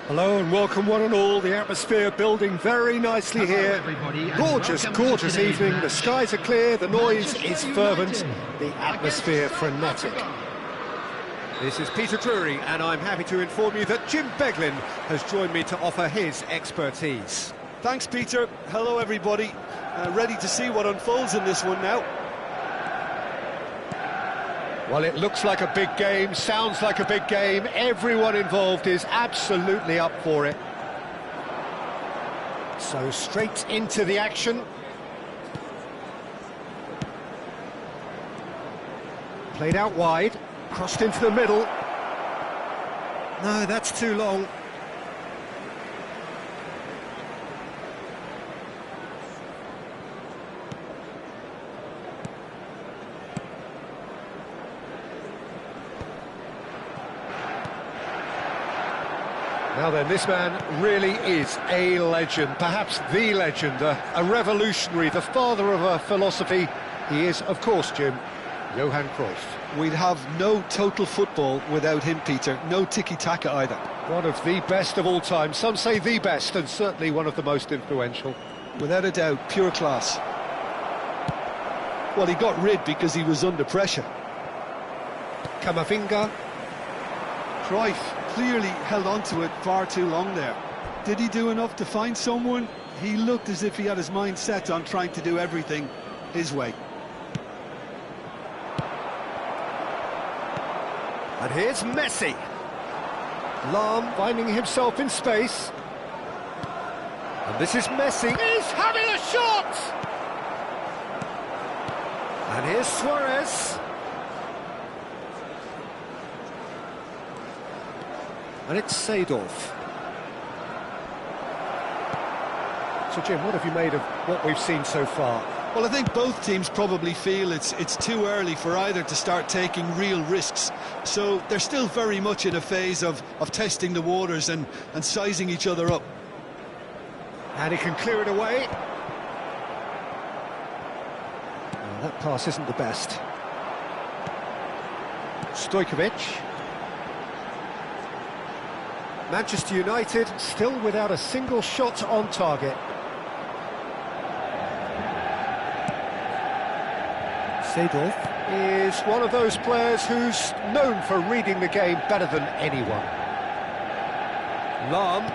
Hello and welcome one and all. The atmosphere building very nicely here. Gorgeous, gorgeous evening. The skies are clear, the noise is fervent, the atmosphere frenetic. This is Peter Drury and I'm happy to inform you that Jim Beglin has joined me to offer his expertise. Thanks, Peter. Hello, everybody. Ready to see what unfolds in this one now. Well, it looks like a big game, sounds like a big game. Everyone involved is absolutely up for it. So straight into the action. Played out wide, crossed into the middle. No, that's too long. Now then, this man really is a legend, perhaps the legend, a revolutionary, the father of a philosophy. He is, of course, Jim, Johan Cruyff. We'd have no total football without him, Peter. No tiki-taka either. One of the best of all time. Some say the best, and certainly one of the most influential. Without a doubt, pure class. Well, he got rid because he was under pressure. Camavinga. Cruyff clearly held on to it far too long there. Did he do enough to find someone? He looked as if he had his mind set on trying to do everything his way. And here's Messi. Lahm finding himself in space. And this is Messi. He's having a shot! And here's Suarez. And it's Seedorf. So, Jim, what have you made of what we've seen so far? Well, I think both teams probably feel it's too early for either to start taking real risks. So they're still very much in a phase of testing the waters and sizing each other up. And he can clear it away. Well, that pass isn't the best. Stojkovic. Manchester United still without a single shot on target. Seedorf is one of those players who's known for reading the game better than anyone. Lahm.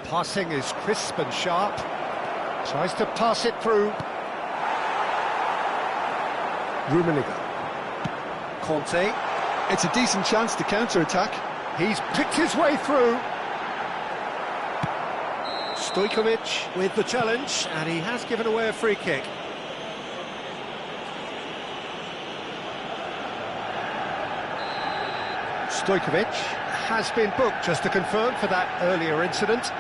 Passing is crisp and sharp. Tries to pass it through. Rummenigge. Conte. It's a decent chance to counter-attack. He's picked his way through. Stojkovic with the challenge, and he has given away a free kick. Stojkovic has been booked, just to confirm, for that earlier incident.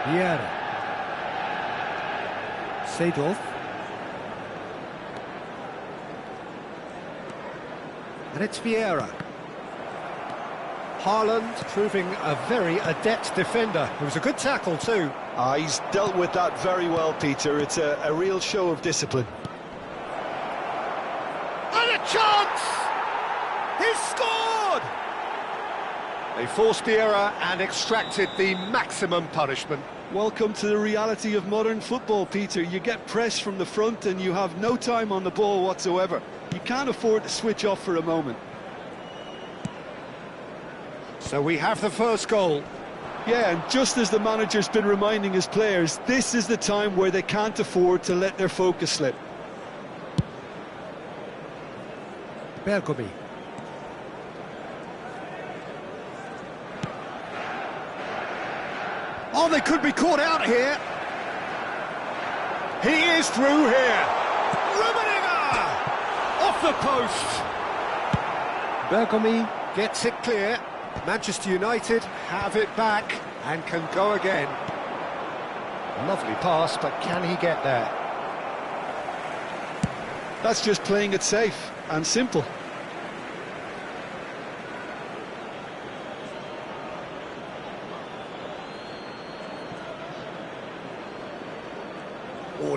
Vieira. Seedorf. And it's Vieira. Haaland proving a very adept defender. It was a good tackle too. He's dealt with that very well, Peter. It's a real show of discipline. And a chance! He's scored! They forced the error and extracted the maximum punishment. Welcome to the reality of modern football, Peter. You get pressed from the front and you have no time on the ball whatsoever. You can't afford to switch off for a moment. So we have the first goal. Yeah, and just as the manager's been reminding his players, this is the time where they can't afford to let their focus slip. Bergomi. Oh, they could be caught out here. He is through here. Rummenigge! Off the post. Bergomi gets it clear. Manchester United have it back and can go again. Lovely pass, but can he get there? That's just playing it safe and simple.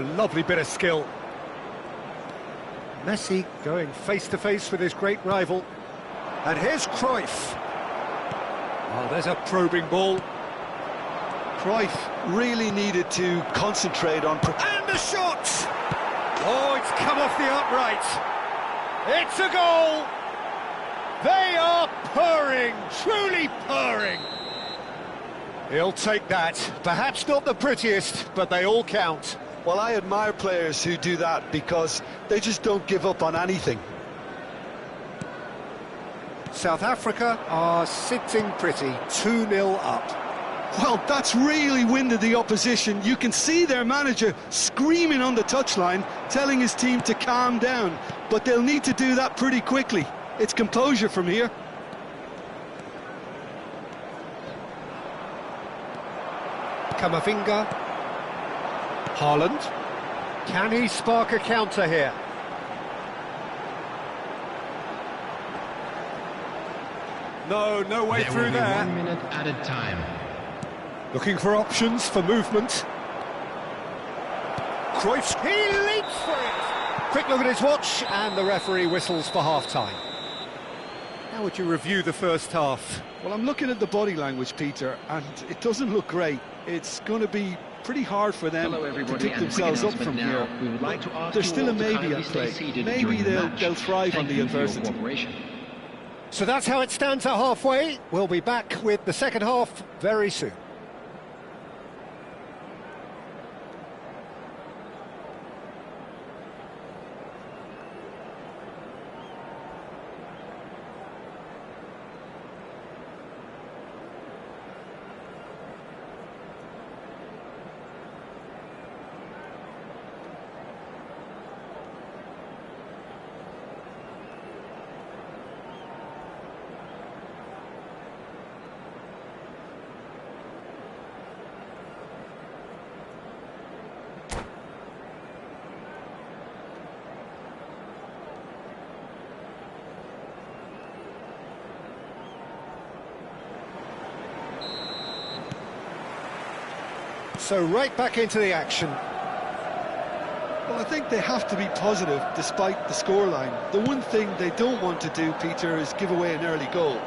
lovely bit of skill. Messi going face-to-face with his great rival. And here's Cruyff. Oh, there's a probing ball. Cruyff really needed to concentrate on... And the shot! Oh, it's come off the upright. It's a goal! They are purring, truly purring. He'll take that. Perhaps not the prettiest, but they all count. Well, I admire players who do that because they just don't give up on anything. South Africa are sitting pretty, 2-0 up. Well, that's really winded the opposition. You can see their manager screaming on the touchline, telling his team to calm down. But they'll need to do that pretty quickly. It's composure from here. Kamavinga. Haaland. Can he spark a counter here? No way through there. 1 minute added time. Looking for options for movement. Cruyff, he leaps for it! Quick look at his watch, and the referee whistles for half-time. How would you review the first half? Well, I'm looking at the body language, Peter, and it doesn't look great. It's going to be pretty hard for them to pick themselves up from here. There's still a maybe at play. Maybe they'll thrive on the adversity. So that's how it stands at halfway. We'll be back with the second half very soon. So right back into the action. Well, I think they have to be positive despite the scoreline. The one thing they don't want to do, Peter, is give away an early goal.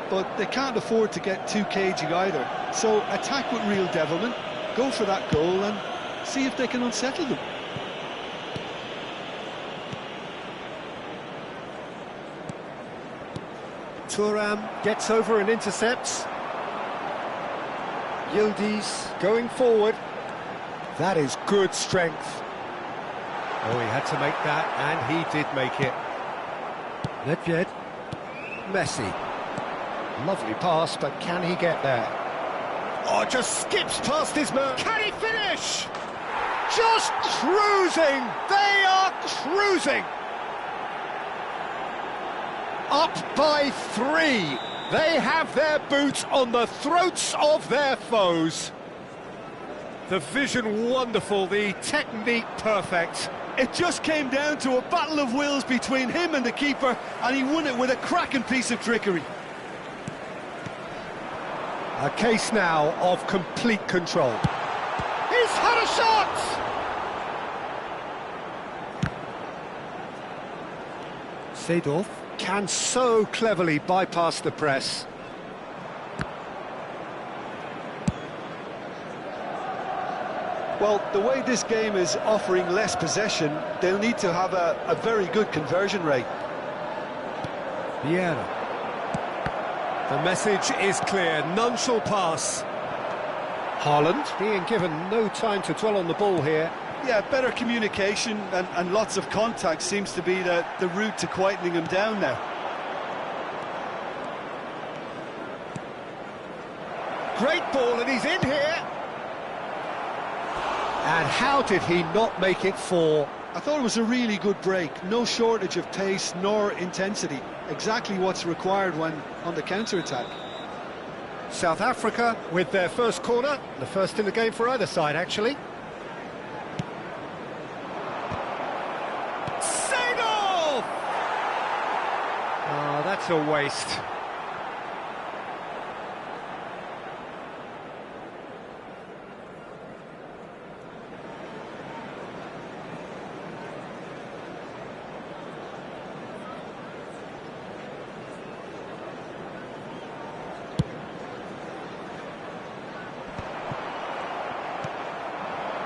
But they can't afford to get too cagey either. So attack with real devilment, go for that goal and see if they can unsettle them. Thuram gets over and intercepts. Yildiz going forward. That is good strength. Oh, he had to make that, and he did make it. Nedved. Messi. Lovely pass, but can he get there? Oh, just skips past his man. Can he finish? Just cruising. They are cruising. Up by 3. They have their boots on the throats of their foes. The vision wonderful, the technique perfect. It just came down to a battle of wills between him and the keeper, and he won it with a cracking piece of trickery. A case now of complete control. He's had a shot! Seedorf can so cleverly bypass the press. Well, the way this game is offering less possession, they'll need to have a very good conversion rate. Vieira. The message is clear, none shall pass. Haaland being given no time to dwell on the ball here. Yeah, better communication and lots of contact seems to be the route to quietening him down now. Great ball, and he's in here. And how did he not make it 4? I thought it was a really good break. No shortage of pace nor intensity. Exactly what's required when on the counter-attack. South Africa with their first corner. The first in the game for either side, actually. Seedorf! Oh, that's a waste.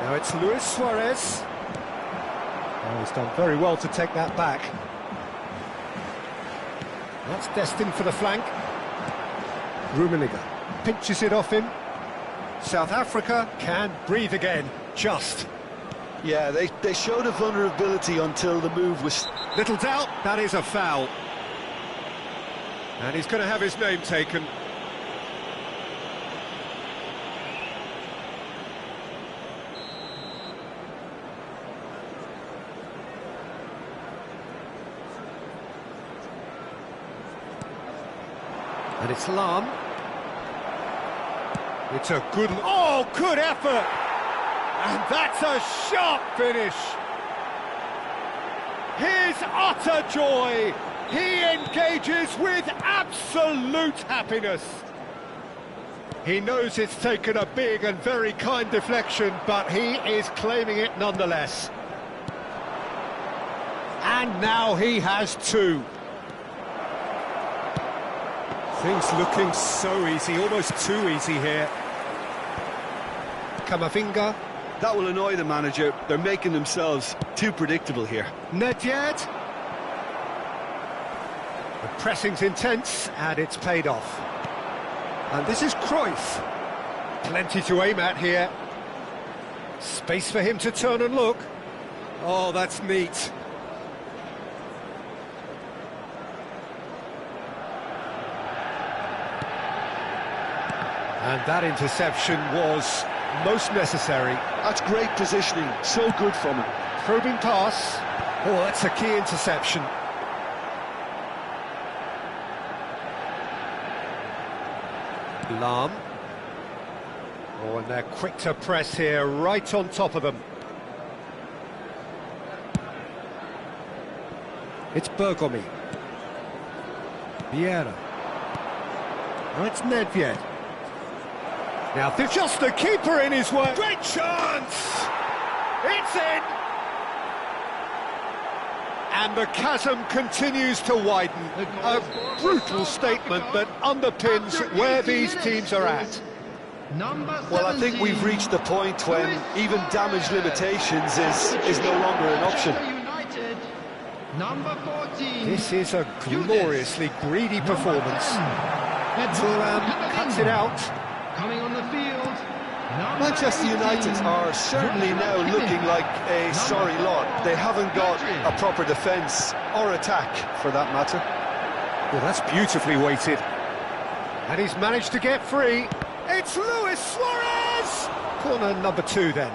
Now it's Luis Suarez. Oh, he's done very well to take that back. That's destined for the flank. Rummenigge pinches it off him. South Africa can breathe again, just. Yeah, they showed a vulnerability until the move was... Little doubt, that is a foul. And he's going to have his name taken. And it's Lahm. It's a good... Oh, good effort! And that's a sharp finish. His utter joy. He engages with absolute happiness. He knows it's taken a big and very kind deflection, but he is claiming it nonetheless. And now he has two. Things looking so easy, almost too easy here. Camavinga. That will annoy the manager. They're making themselves too predictable here. Nedved. The pressing's intense, and it's paid off. And this is Cruyff. Plenty to aim at here. Space for him to turn and look. Oh, that's neat. And that interception was most necessary. That's great positioning, so good from him. Probing pass. Oh, that's a key interception. Lahm. Oh, and they're quick to press here, right on top of them. It's Bergomi. Vieira. Oh, it's Nedved. Now, there's just the keeper in his way. Great chance! It's in! And the chasm continues to widen. A brutal statement that underpins where these teams are at. Well, I think we've reached the point when even damage limitations is no longer an option. This is a gloriously greedy performance. Thuram cuts it out. Coming on the field, Manchester United are certainly now looking like a sorry lot. They haven't got a proper defence or attack, for that matter. Well, that's beautifully weighted. And he's managed to get free. It's Luis Suarez! Corner number 2 then.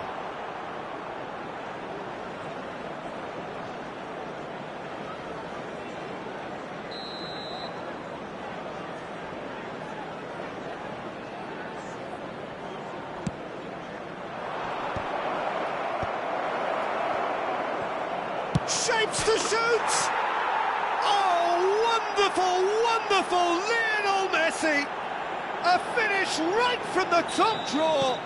Shapes to shoot! Oh, wonderful, wonderful Lionel Messi! A finish right from the top draw!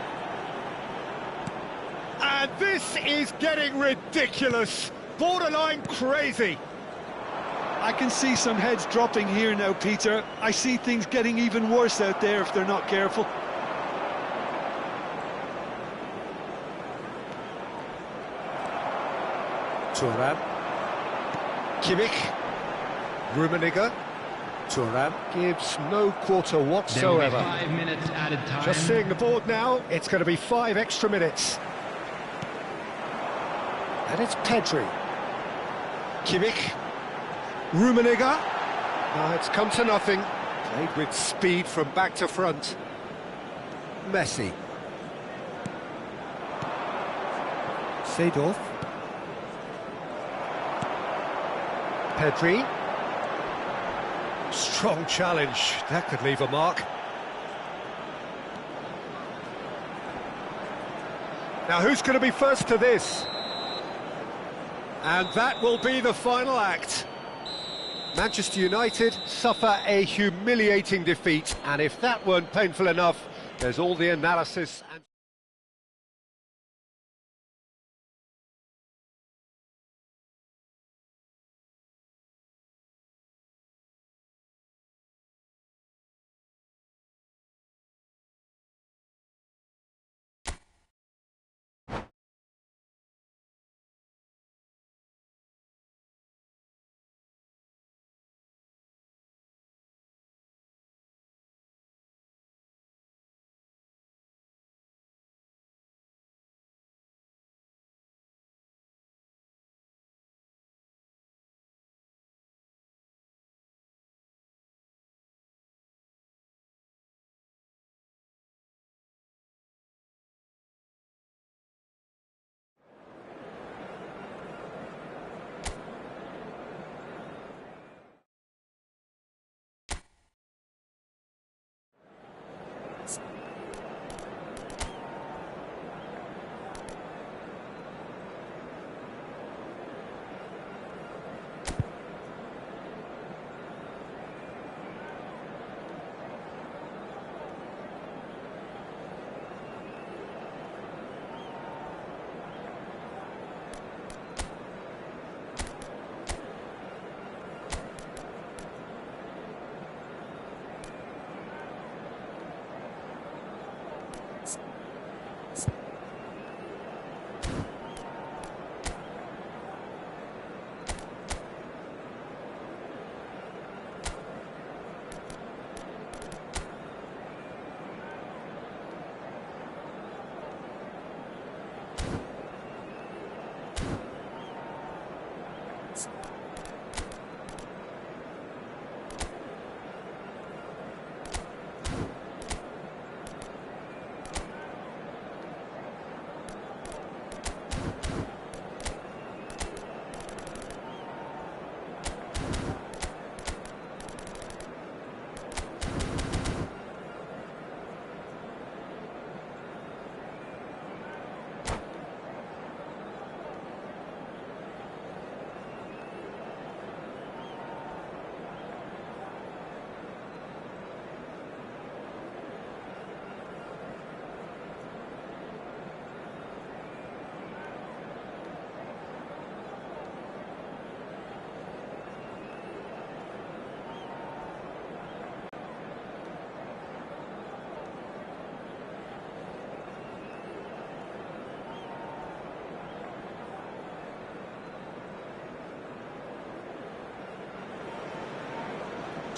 And this is getting ridiculous, borderline crazy. I can see some heads dropping here now, Peter. I see things getting even worse out there if they're not careful. Thuram. Kimmich. Rummenigge. Thuram gives no quarter whatsoever. 5 minutes added time. Just seeing the board now, it's going to be 5 extra minutes. And it's Pedri. Kimmich. Rummenigge. Now it's come to nothing. Played with speed from back to front. Messi. Seedorf. Pedri. Strong challenge. That could leave a mark. Now who's going to be first to this? And that will be the final act. Manchester United suffer a humiliating defeat, and if that weren't painful enough, there's all the analysis and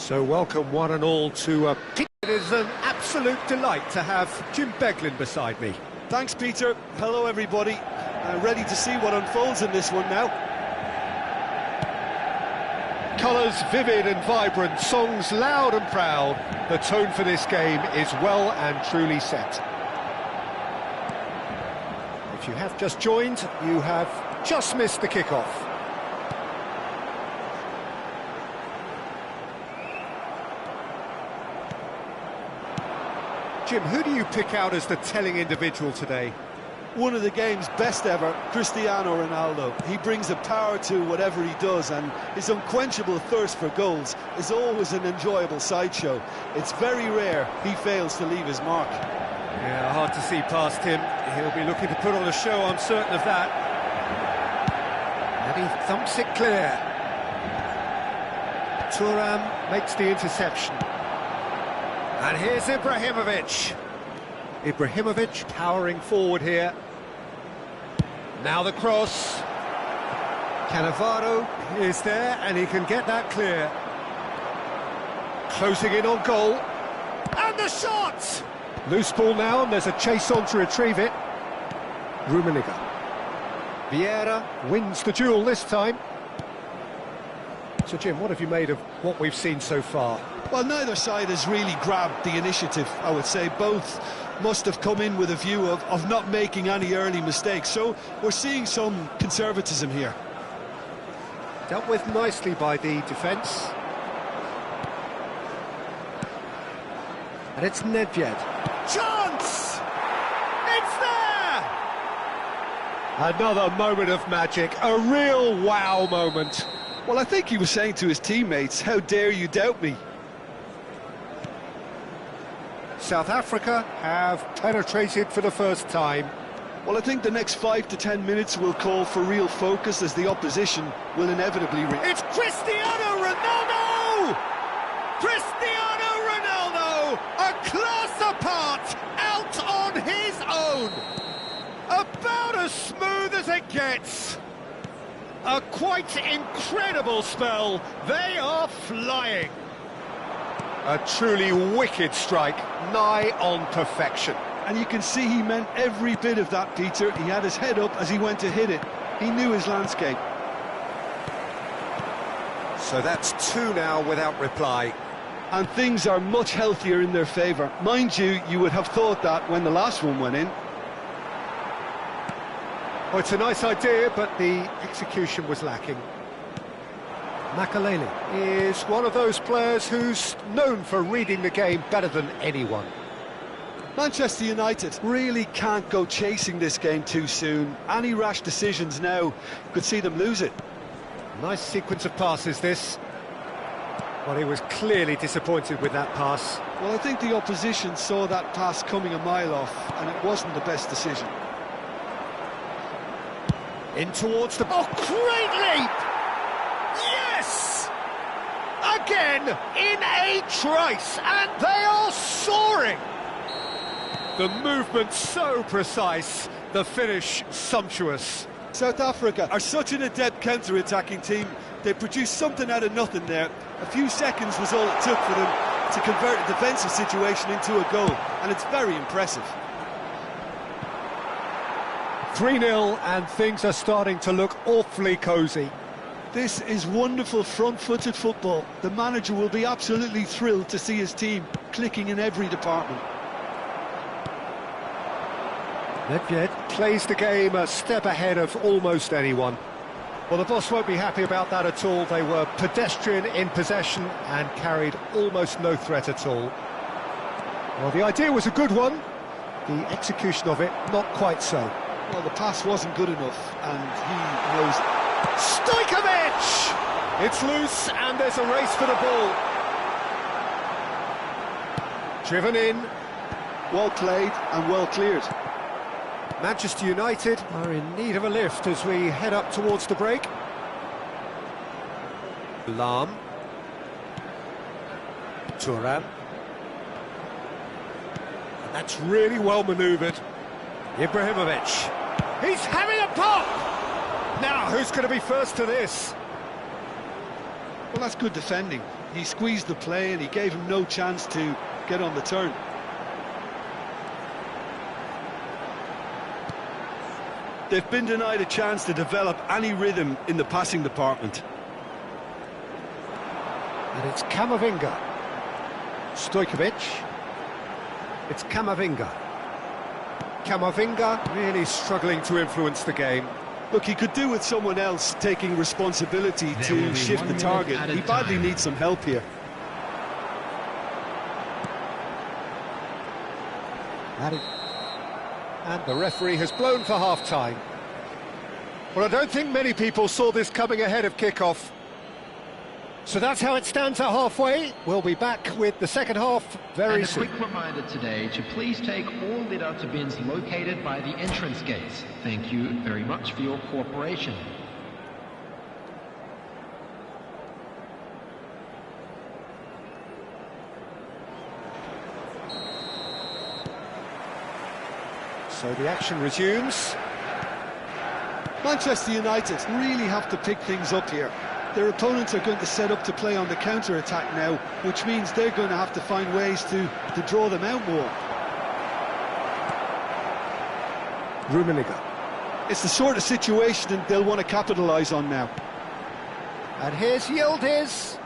So welcome one and all to it is an absolute delight to have Jim Beglin beside me. Thanks, Peter. Hello, everybody. Ready to see what unfolds in this one now. Colours vivid and vibrant, songs loud and proud. The tone for this game is well and truly set. If you have just joined, you have just missed the kickoff. Jim, who do you pick out as the telling individual today? One of the game's best ever, Cristiano Ronaldo. He brings a power to whatever he does, and his unquenchable thirst for goals is always an enjoyable sideshow. It's very rare he fails to leave his mark. Yeah, hard to see past him. He'll be looking to put on a show, I'm certain of that. And he thumps it clear. Thuram makes the interception. And here's Ibrahimovic. Ibrahimovic powering forward here. Now the cross. Cannavaro is there, and he can get that clear. Closing in on goal. And the shot! Loose ball now, and there's a chase on to retrieve it. Rummenigge. Vieira wins the duel this time. So, Jim, what have you made of what we've seen so far? Well, neither side has really grabbed the initiative, I would say. Both must have come in with a view of not making any early mistakes. So we're seeing some conservatism here. Dealt with nicely by the defence. And it's Nedved. Chance! It's there! Another moment of magic, a real wow moment. Well, I think he was saying to his teammates, how dare you doubt me? South Africa have penetrated for the first time. Well, I think the next 5 to 10 minutes will call for real focus, as the opposition will inevitably... It's Cristiano Ronaldo! Cristiano Ronaldo, a class apart, out on his own. About as smooth as it gets. A quite incredible spell. They are flying. A truly wicked strike, nigh on perfection. And you can see he meant every bit of that, Peter. He had his head up as he went to hit it. He knew his landscape. So that's two now without reply. And things are much healthier in their favour. Mind you, you would have thought that when the last one went in. Well, it's a nice idea, but the execution was lacking. Makalele is one of those players who's known for reading the game better than anyone. Manchester United really can't go chasing this game too soon. Any rash decisions now could see them lose it. Nice sequence of passes, this. Well, he was clearly disappointed with that pass. Well, I think the opposition saw that pass coming a mile off, and it wasn't the best decision. In towards the... Oh, great leap! Yes! Again, in a trice, and they are soaring! The movement so precise, the finish sumptuous. South Africa are such an adept counter-attacking team. They produced something out of nothing there. A few seconds was all it took for them to convert a defensive situation into a goal, and it's very impressive. 3-0, and things are starting to look awfully cosy. This is wonderful front-footed football. The manager will be absolutely thrilled to see his team clicking in every department. Nedved plays the game a step ahead of almost anyone. Well, the boss won't be happy about that at all. They were pedestrian in possession and carried almost no threat at all. Well, the idea was a good one. The execution of it, not quite so. Well, the pass wasn't good enough, and he knows... Stojkovic! It's loose, and there's a race for the ball. Driven in. Well played and well cleared. Manchester United are in need of a lift as we head up towards the break. Lahm. Thuram. And that's really well manoeuvred. Ibrahimovic. He's having a pop! Now, who's going to be first to this? Well, that's good defending. He squeezed the play and he gave him no chance to get on the turn. They've been denied a chance to develop any rhythm in the passing department. And it's Camavinga. Stojkovic. It's Camavinga. Camavinga really struggling to influence the game. Look, he could do with someone else taking responsibility to shift the target. He badly needs some help here. And the referee has blown for half-time. Well, I don't think many people saw this coming ahead of kick-off. So that's how it stands at halfway. We'll be back with the second half very soon. And a quick reminder today to please take all lead-out bins located by the entrance gates. Thank you very much for your cooperation. So the action resumes. Manchester United really have to pick things up here. Their opponents are going to set up to play on the counter-attack now, which means they're going to have to find ways to draw them out more. Rummenigge. It's the sort of situation they'll want to capitalise on now. And here's Yildiz.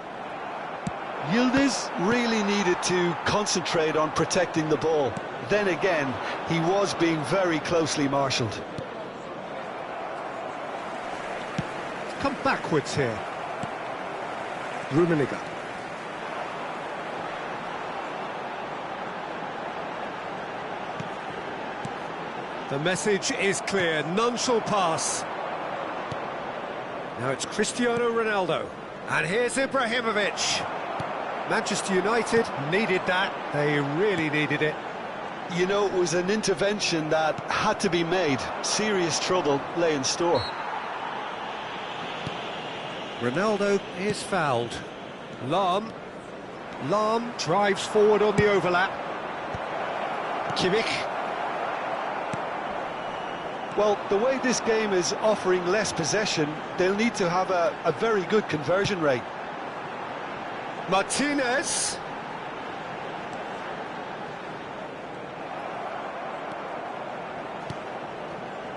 Yildiz really needed to concentrate on protecting the ball. Then again, he was being very closely marshalled. Come backwards here. Rummenigge. The message is clear, none shall pass. Now it's Cristiano Ronaldo. And here's Ibrahimovic. Manchester United needed that, they really needed it. You know, it was an intervention that had to be made. Serious trouble lay in store. Ronaldo is fouled. Lahm drives forward on the overlap. Kimmich. Well, the way this game is offering less possession, they'll need to have a very good conversion rate. Martinez.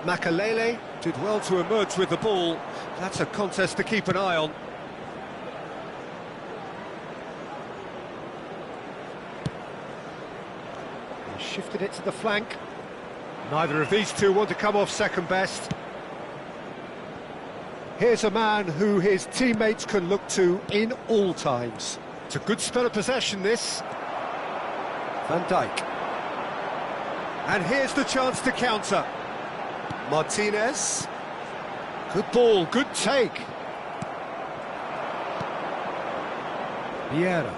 Makalele did well to emerge with the ball. That's a contest to keep an eye on. He shifted it to the flank. Neither of these two want to come off second best. Here's a man who his teammates can look to in all times. It's a good spell of possession, this. Van Dijk. And here's the chance to counter. Martinez. Good ball, good take. Vieira.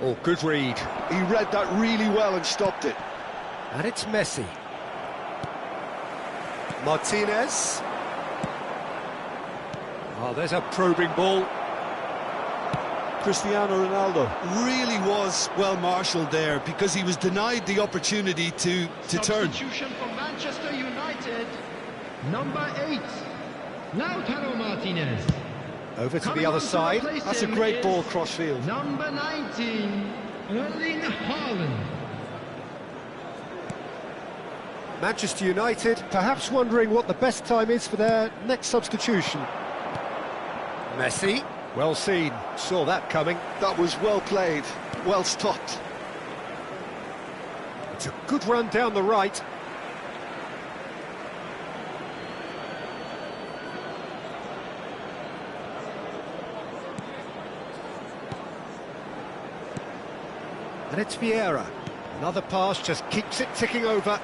Oh, good read. He read that really well and stopped it. And it's Messi. Martinez. Oh, there's a probing ball. Cristiano Ronaldo really was well marshalled there because he was denied the opportunity to turn. Substitution for Manchester United. Number 8, Lautaro Martinez. Over to the other side. That's a great ball cross-field. Number 19, Erling Haaland. Manchester United perhaps wondering what the best time is for their next substitution. Messi. Well seen, saw that coming. That was well played, well stopped. It's a good run down the right. And it's Vieira. Another pass just keeps it ticking over.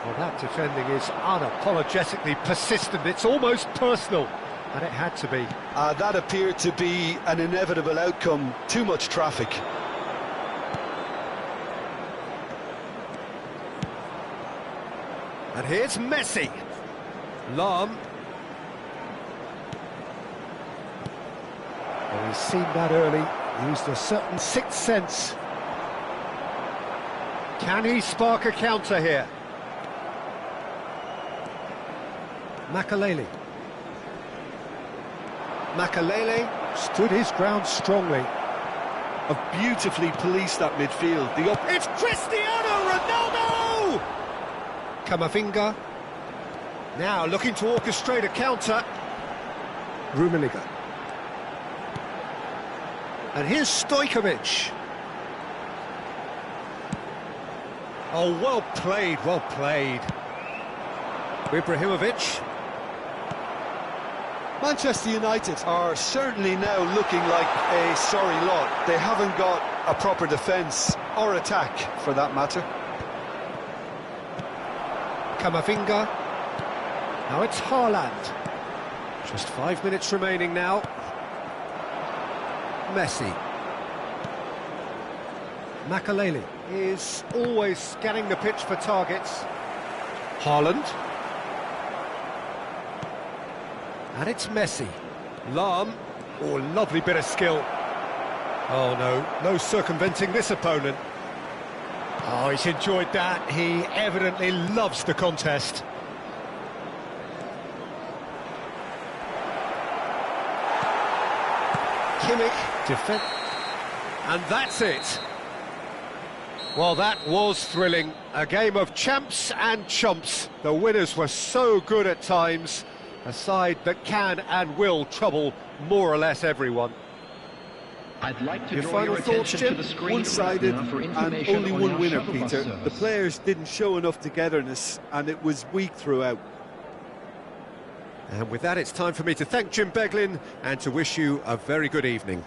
Well, that defending is unapologetically persistent. It's almost personal, and it had to be. That appeared to be an inevitable outcome. Too much traffic. And here's Messi. Lahm. Well, he's seen that early. Used a certain sixth sense. Can he spark a counter here? Makalele. Makalele stood his ground strongly. Have beautifully policed that midfield. It's Cristiano Ronaldo! Camavinga. Now looking to orchestrate a counter. Rummenigge. And here's Stojkovic. Oh, well played, well played. Ibrahimovic. Manchester United are certainly now looking like a sorry lot. They haven't got a proper defence or attack, for that matter. Camavinga. Now it's Haaland. Just 5 minutes remaining now. Messi. Makalele is always scanning the pitch for targets. Haaland. And it's Messi. Lahm. Oh, lovely bit of skill. Oh, no circumventing this opponent. Oh, he's enjoyed that. He evidently loves the contest. Kimmich. Defend. And that's it. Well, that was thrilling. A game of champs and chumps. The winners were so good at times. A side that can and will trouble more or less everyone. I'd like to Your draw final your thoughts, attention Jim? to the screen One-sided right now for and information only on one our winner, shuttle bus Peter. service. The players didn't show enough togetherness and it was weak throughout. And with that, it's time for me to thank Jim Beglin and to wish you a very good evening.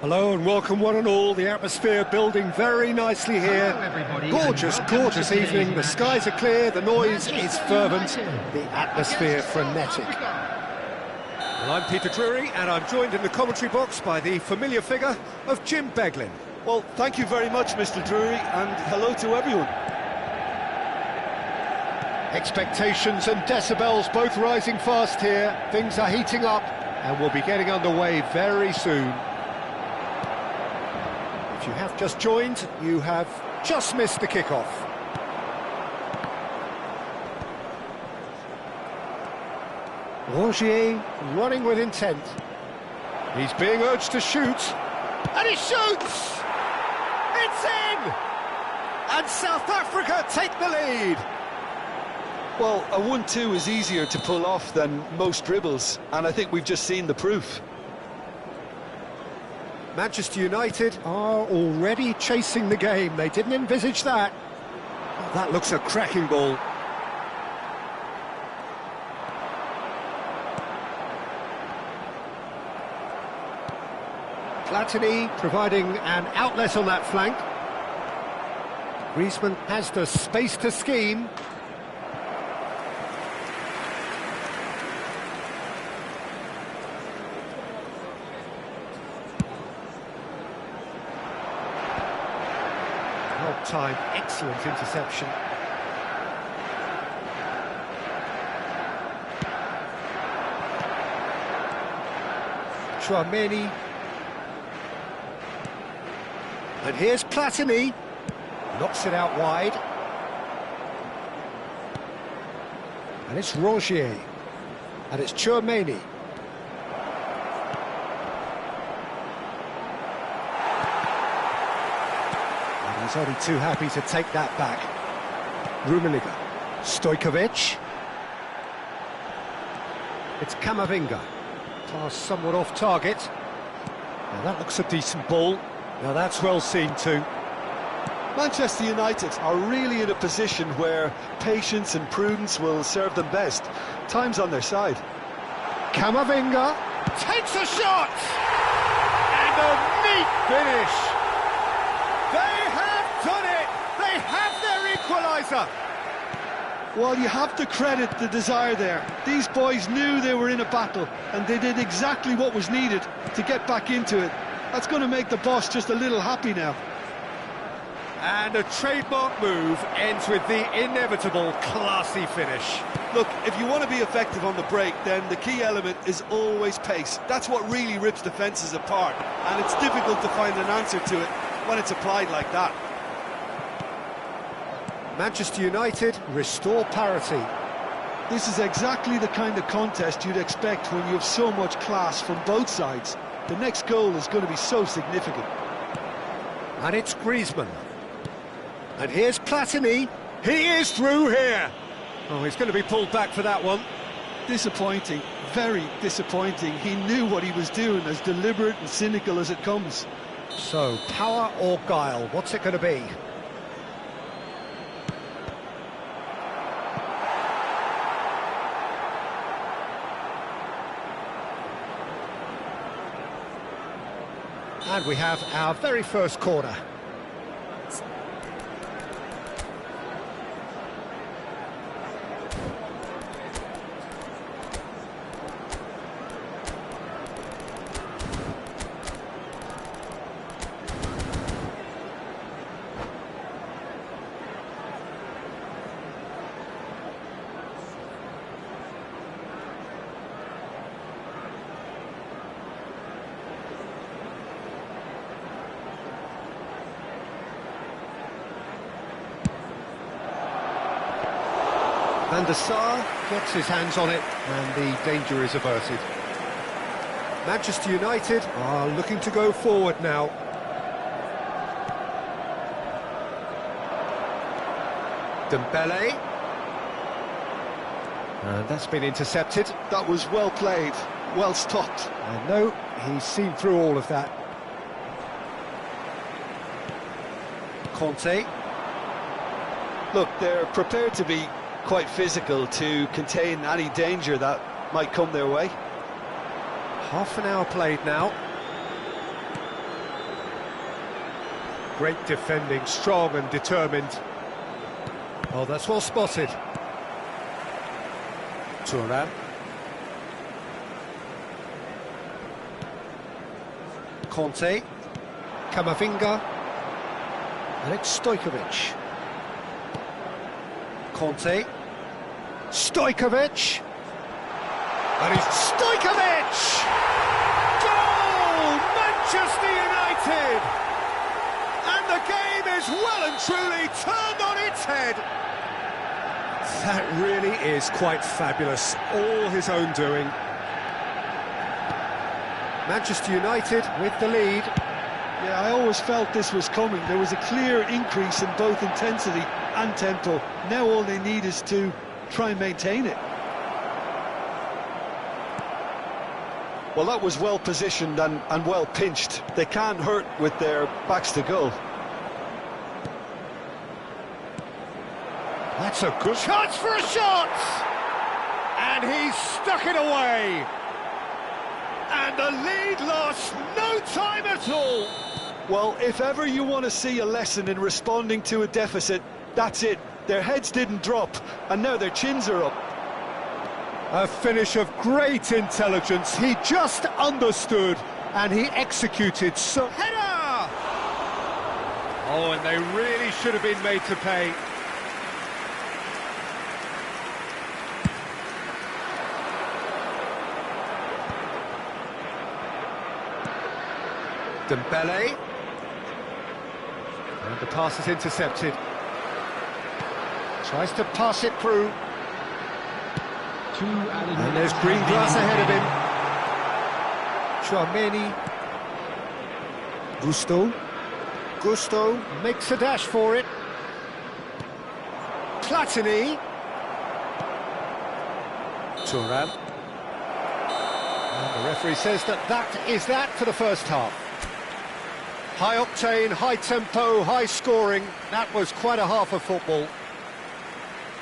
Hello and welcome one and all. The atmosphere building very nicely here. Gorgeous, gorgeous evening. The skies are clear, the noise is fervent, the atmosphere frenetic. Well, I'm Peter Drury and I'm joined in the commentary box by the familiar figure of Jim Beglin. Well, thank you very much, Mr. Drury, and hello to everyone. Expectations and decibels both rising fast here. Things are heating up and we'll be getting underway very soon. If you have just joined, you have just missed the kickoff. Rongier running with intent. He's being urged to shoot, and he shoots! It's in! And South Africa take the lead. Well, a 1-2 is easier to pull off than most dribbles, and I think we've just seen the proof. Manchester United are already chasing the game. They didn't envisage that. Oh, that looks a cracking ball. Platini providing an outlet on that flank. Griezmann has the space to scheme. Time, excellent interception. Chouameni. And here's Platini. Knocks it out wide. And it's Rongier. And it's Chouameni. He's only too happy to take that back. Rummenigge. Stojkovic. It's Camavinga. Pass somewhat off target. Now that looks a decent ball. Now that's well seen too. Manchester United are really in a position where patience and prudence will serve them best. Time's on their side. Camavinga takes a shot! And a neat finish! They have done it! They have their equaliser! Well, you have to credit the desire there. These boys knew they were in a battle, and they did exactly what was needed to get back into it. That's going to make the boss just a little happy now. And a trademark move ends with the inevitable classy finish. Look, if you want to be effective on the break, then the key element is always pace. That's what really rips defences apart, and it's difficult to find an answer to it when it's applied like that. Manchester United restore parity. This is exactly the kind of contest you'd expect when you have so much class from both sides. The next goal is going to be so significant. And it's Griezmann. And here's Platini. He is through here. Oh, he's going to be pulled back for that one. Disappointing, very disappointing. He knew what he was doing, as deliberate and cynical as it comes. So, power or guile, what's it going to be? And we have our very first corner. Van der Sar gets his hands on it, and the danger is averted. Manchester United are looking to go forward now. Dembele. And that's been intercepted. That was well played, well stopped. And no, he's seen through all of that. Conte. Look, they're prepared to be quite physical to contain any danger that might come their way. Half an hour played now. Great defending, strong and determined. Oh, that's well spotted. Turan. Conte. Camavinga. Alex Stojkovic. Conte. Stojkovic. And it's Stojkovic! Goal! Manchester United! And the game is well and truly turned on its head. That really is quite fabulous. All his own doing. Manchester United with the lead. Yeah, I always felt this was coming. There was a clear increase in both intensity and tempo. Now all they need is to try and maintain it. Well, that was well positioned and well pinched. They can't hurt with their backs to goal. That's a good chance for a shot! And he's stuck it away! And the lead lost no time at all! Well, if ever you want to see a lesson in responding to a deficit, that's it. Their heads didn't drop, and now their chins are up. A finish of great intelligence. He just understood, and he executed so... Header! Oh, and they really should have been made to pay. Dembele. And the pass is intercepted. Tries to pass it through. And there's green grass ahead of him. Chouameni. Gusto makes a dash for it. Platini. Turan. And the referee says that is that for the first half. High octane, high tempo, high scoring. That was quite a half of football.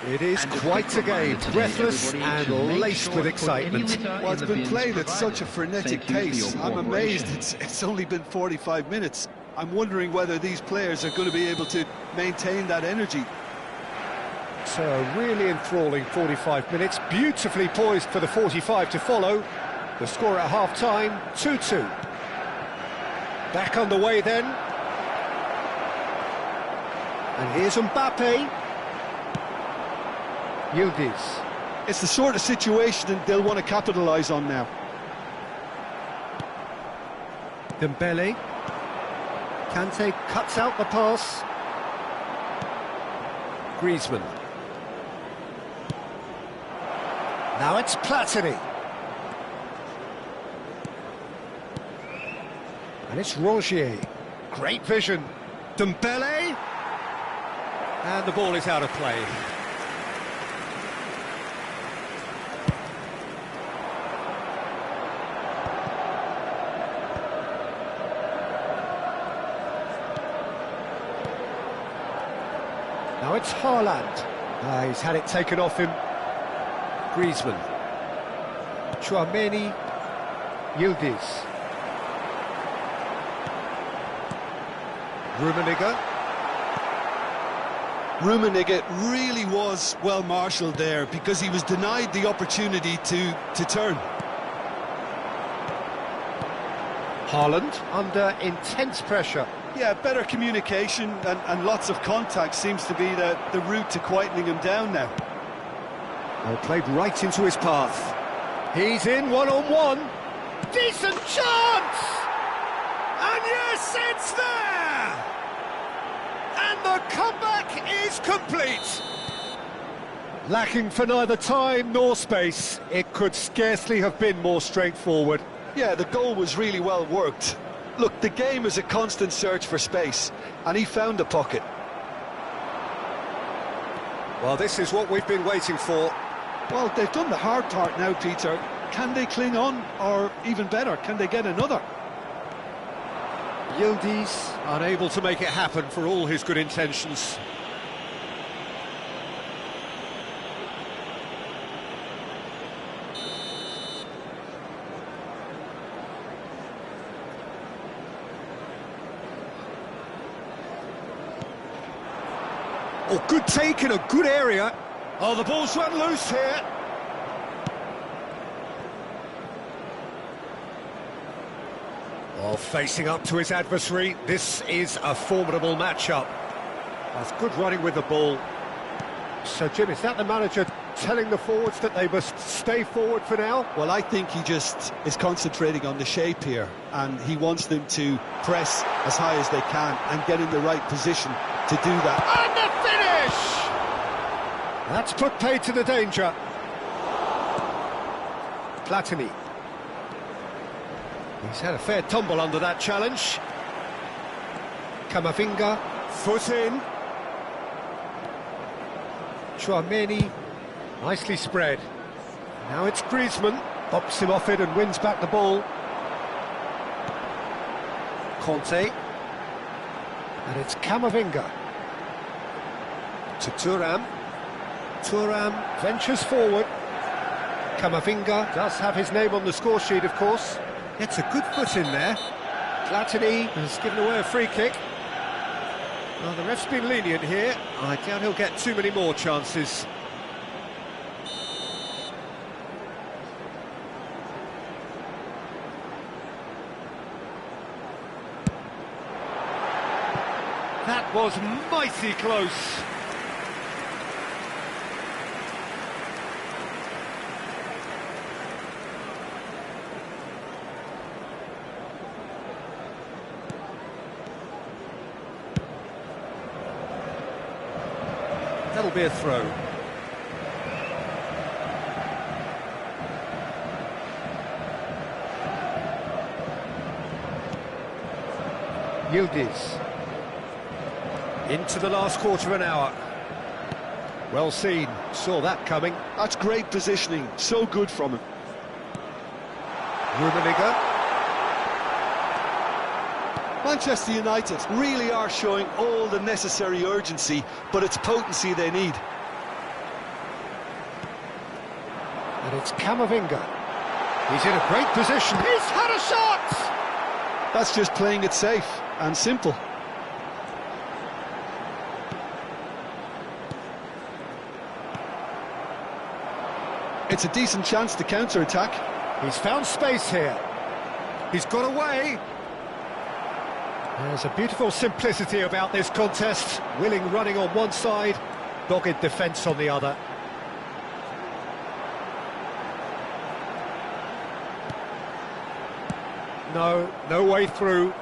It is quite a game, breathless and laced with excitement. Well, it's been played at such a frenetic pace. I'm amazed it's only been 45 minutes. I'm wondering whether these players are going to be able to maintain that energy. So a really enthralling 45 minutes, beautifully poised for the 45 to follow. The score at half-time, 2-2. Back underway then. And here's Mbappe. Yildiz. It's the sort of situation that they'll want to capitalise on now. Dembele. Kante cuts out the pass. Griezmann. Now it's Platini. And it's Rongier. Great vision. Dembele. And the ball is out of play. Now it's Haaland. He's had it taken off him. Griezmann. Chouameni. Yildiz. Rummenigge really was well marshalled there because he was denied the opportunity to turn. Haaland under intense pressure. Yeah, better communication and lots of contact seems to be the route to quietening him down now. Well, played right into his path. He's in one-on-one. Decent chance! And yes, it's there! And the comeback is complete. Lacking for neither time nor space, it could scarcely have been more straightforward. Yeah, the goal was really well worked. Look, the game is a constant search for space, and he found a pocket. Well, this is what we've been waiting for. Well, they've done the hard part now, Peter. Can they cling on, or even better, can they get another? Yildiz unable to make it happen for all his good intentions. Oh, good take in a good area. Oh, the ball's run loose here. Oh, facing up to his adversary. This is a formidable matchup. That's good running with the ball. So, Jim, is that the manager telling the forwards that they must stay forward for now? Well, I think he just is concentrating on the shape here, and he wants them to press as high as they can and get in the right position to do that. And the finish! That's put paid to the danger. Platini. He's had a fair tumble under that challenge. Camavinga, foot in. Chouameni, nicely spread. Now it's Griezmann, bops him off it and wins back the ball. Conte. And it's Camavinga. To Thuram. Thuram ventures forward. Camavinga does have his name on the score sheet, of course. Gets a good foot in there. Platini has given away a free kick. Well, the ref's been lenient here. I doubt he'll get too many more chances. That was mighty close. That'll be a throw. Yildiz. Into the last quarter of an hour. Well seen, saw that coming. That's great positioning, so good from him. Rummenigge. Manchester United really are showing all the necessary urgency, but it's potency they need. And it's Camavinga. He's in a great position. He's had a shot! That's just playing it safe and simple. It's a decent chance to counter-attack. He's found space here. He's got away. There's a beautiful simplicity about this contest. Willing running on one side, dogged defence on the other. No way through.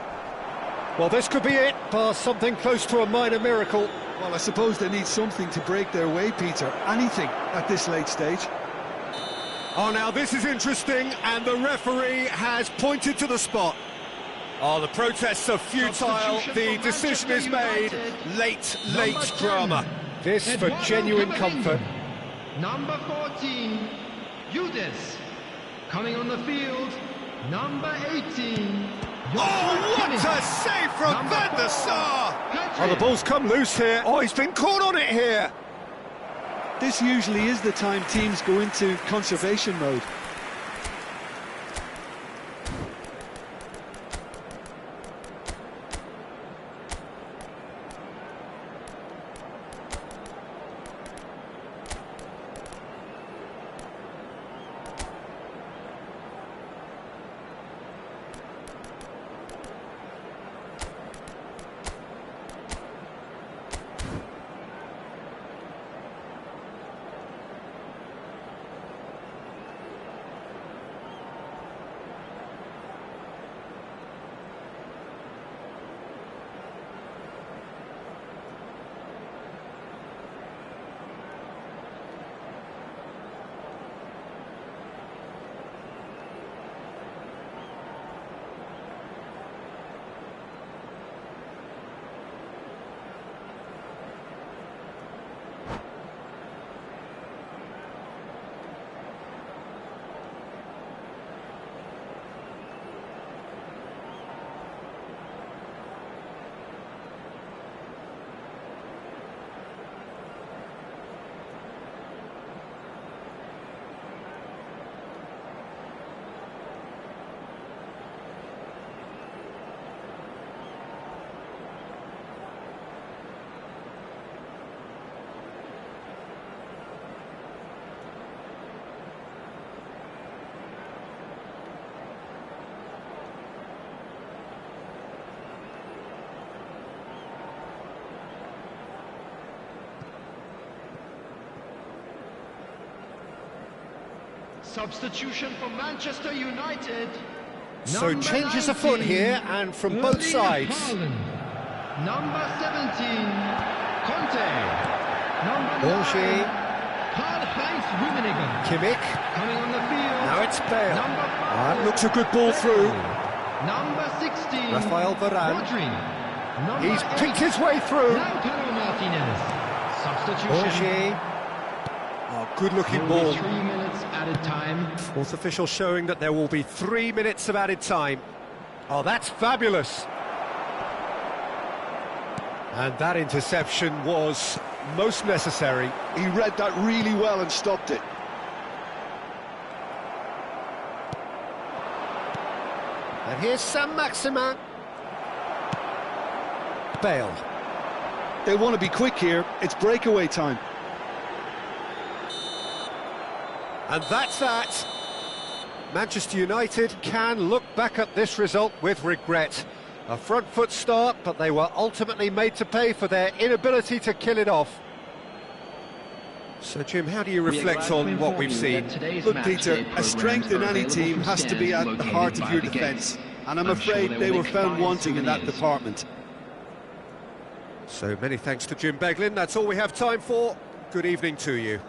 Well, this could be it, bar something close to a minor miracle. Well, I suppose they need something to break their way, Peter. Anything at this late stage. Oh, now this is interesting, and the referee has pointed to the spot. Oh, the protests are futile, the decision is made. Late drama. This for genuine comfort. Number 14, Yildiz. Coming on the field, number 18. Oh, what a save from Van der Sar! Oh, the ball's come loose here. Oh, he's been caught on it here. This usually is the time teams go into conservation mode. Substitution for Manchester United. So changes afoot here, and from both sides. Number 17, Conte. Number Borgier. 9, Karl-Heinz Rummenigge. Kimmich. Coming on the field. Now it's Bale. Number 5, That looks a good ball through. Number 16, Rafael Varane. Rodri. Number He's 8, picked his way through. Lautaro Martinez. Substitution. Borgier. Oh, good-looking There will ball. be 3 minutes added time. Fourth official showing that there will be 3 minutes of added time. Oh, that's fabulous. And that interception was most necessary. He read that really well and stopped it. And here's Saint-Maximin. Bale. They want to be quick here. It's breakaway time. And that's that. Manchester United can look back at this result with regret. A front foot start, but they were ultimately made to pay for their inability to kill it off. So, Jim, how do you reflect on what we've seen? Look, Peter, a strength in any team has to be at the heart of your defence. And I'm afraid they were found wanting in that department. So many thanks to Jim Beglin. That's all we have time for. Good evening to you.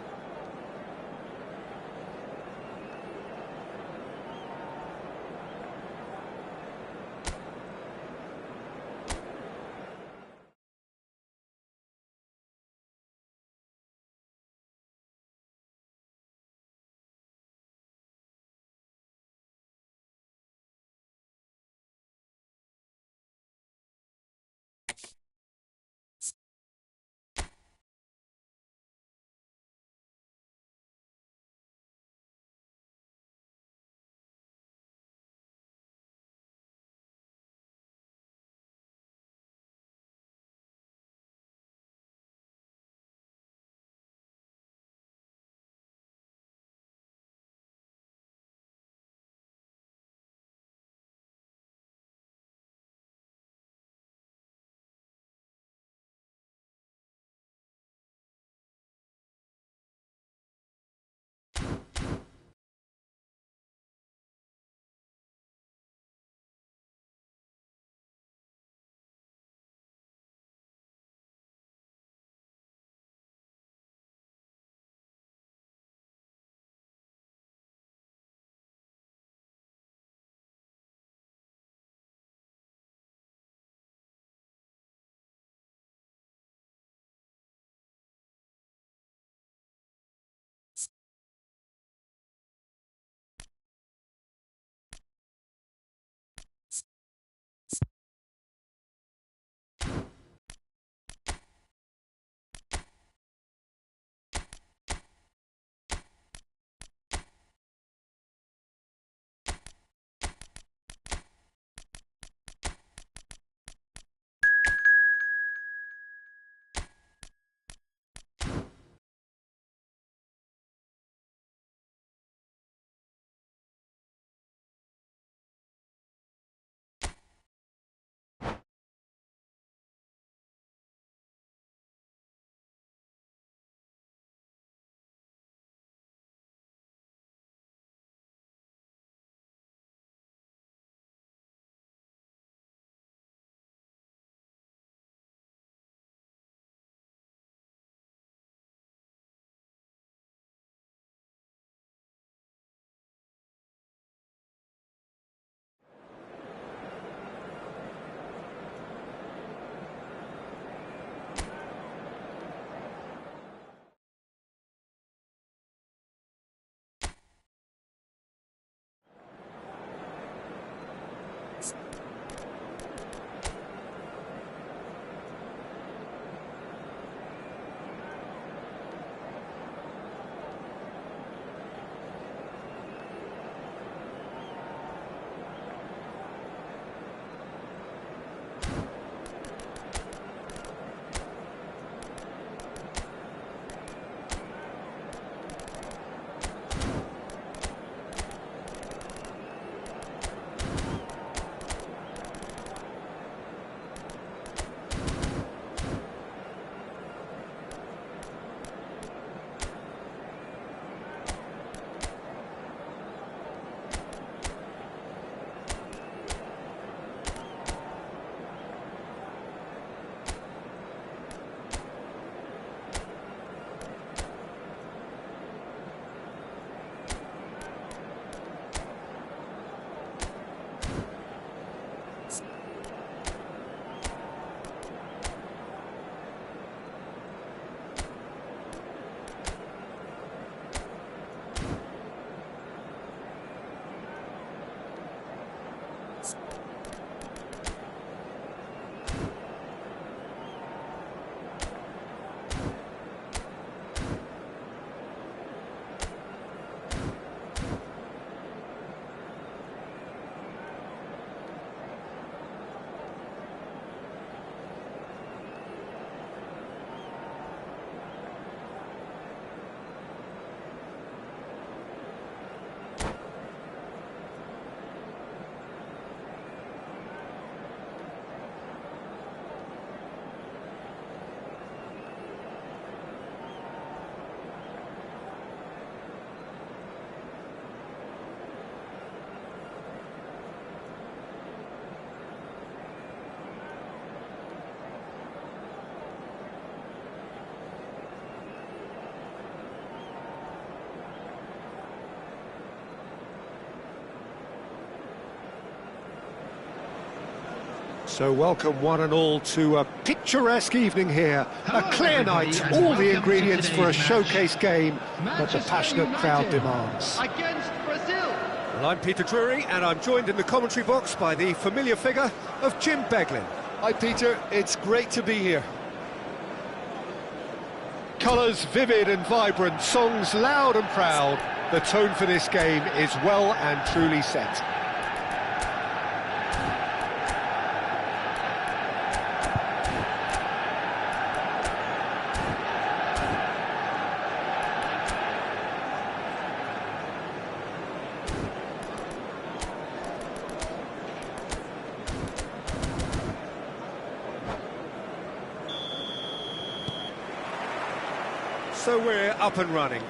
So welcome one and all to a picturesque evening here. A clear night, all the ingredients for a showcase game that the passionate crowd demands. Against Brazil. Well, I'm Peter Drury, and I'm joined in the commentary box by the familiar figure of Jim Beglin. Hi Peter, it's great to be here. Colours vivid and vibrant, songs loud and proud. The tone for this game is well and truly set. So we're up and running.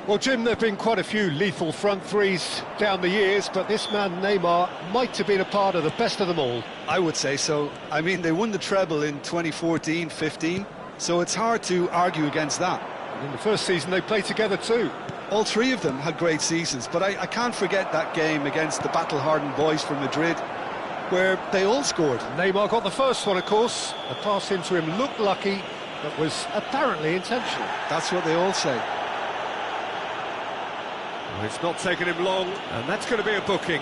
Well, Jim, there have been quite a few lethal front threes down the years, but this man, Neymar, might have been a part of the best of them all. I would say so. I mean, they won the treble in 2014-15, so it's hard to argue against that. And in the first season, they played together too. All three of them had great seasons, but I can't forget that game against the battle-hardened boys from Madrid, where they all scored. Neymar got the first one, of course. The pass into him looked lucky, but was apparently intentional. That's what they all say. Well, it's not taken him long, and that's going to be a booking.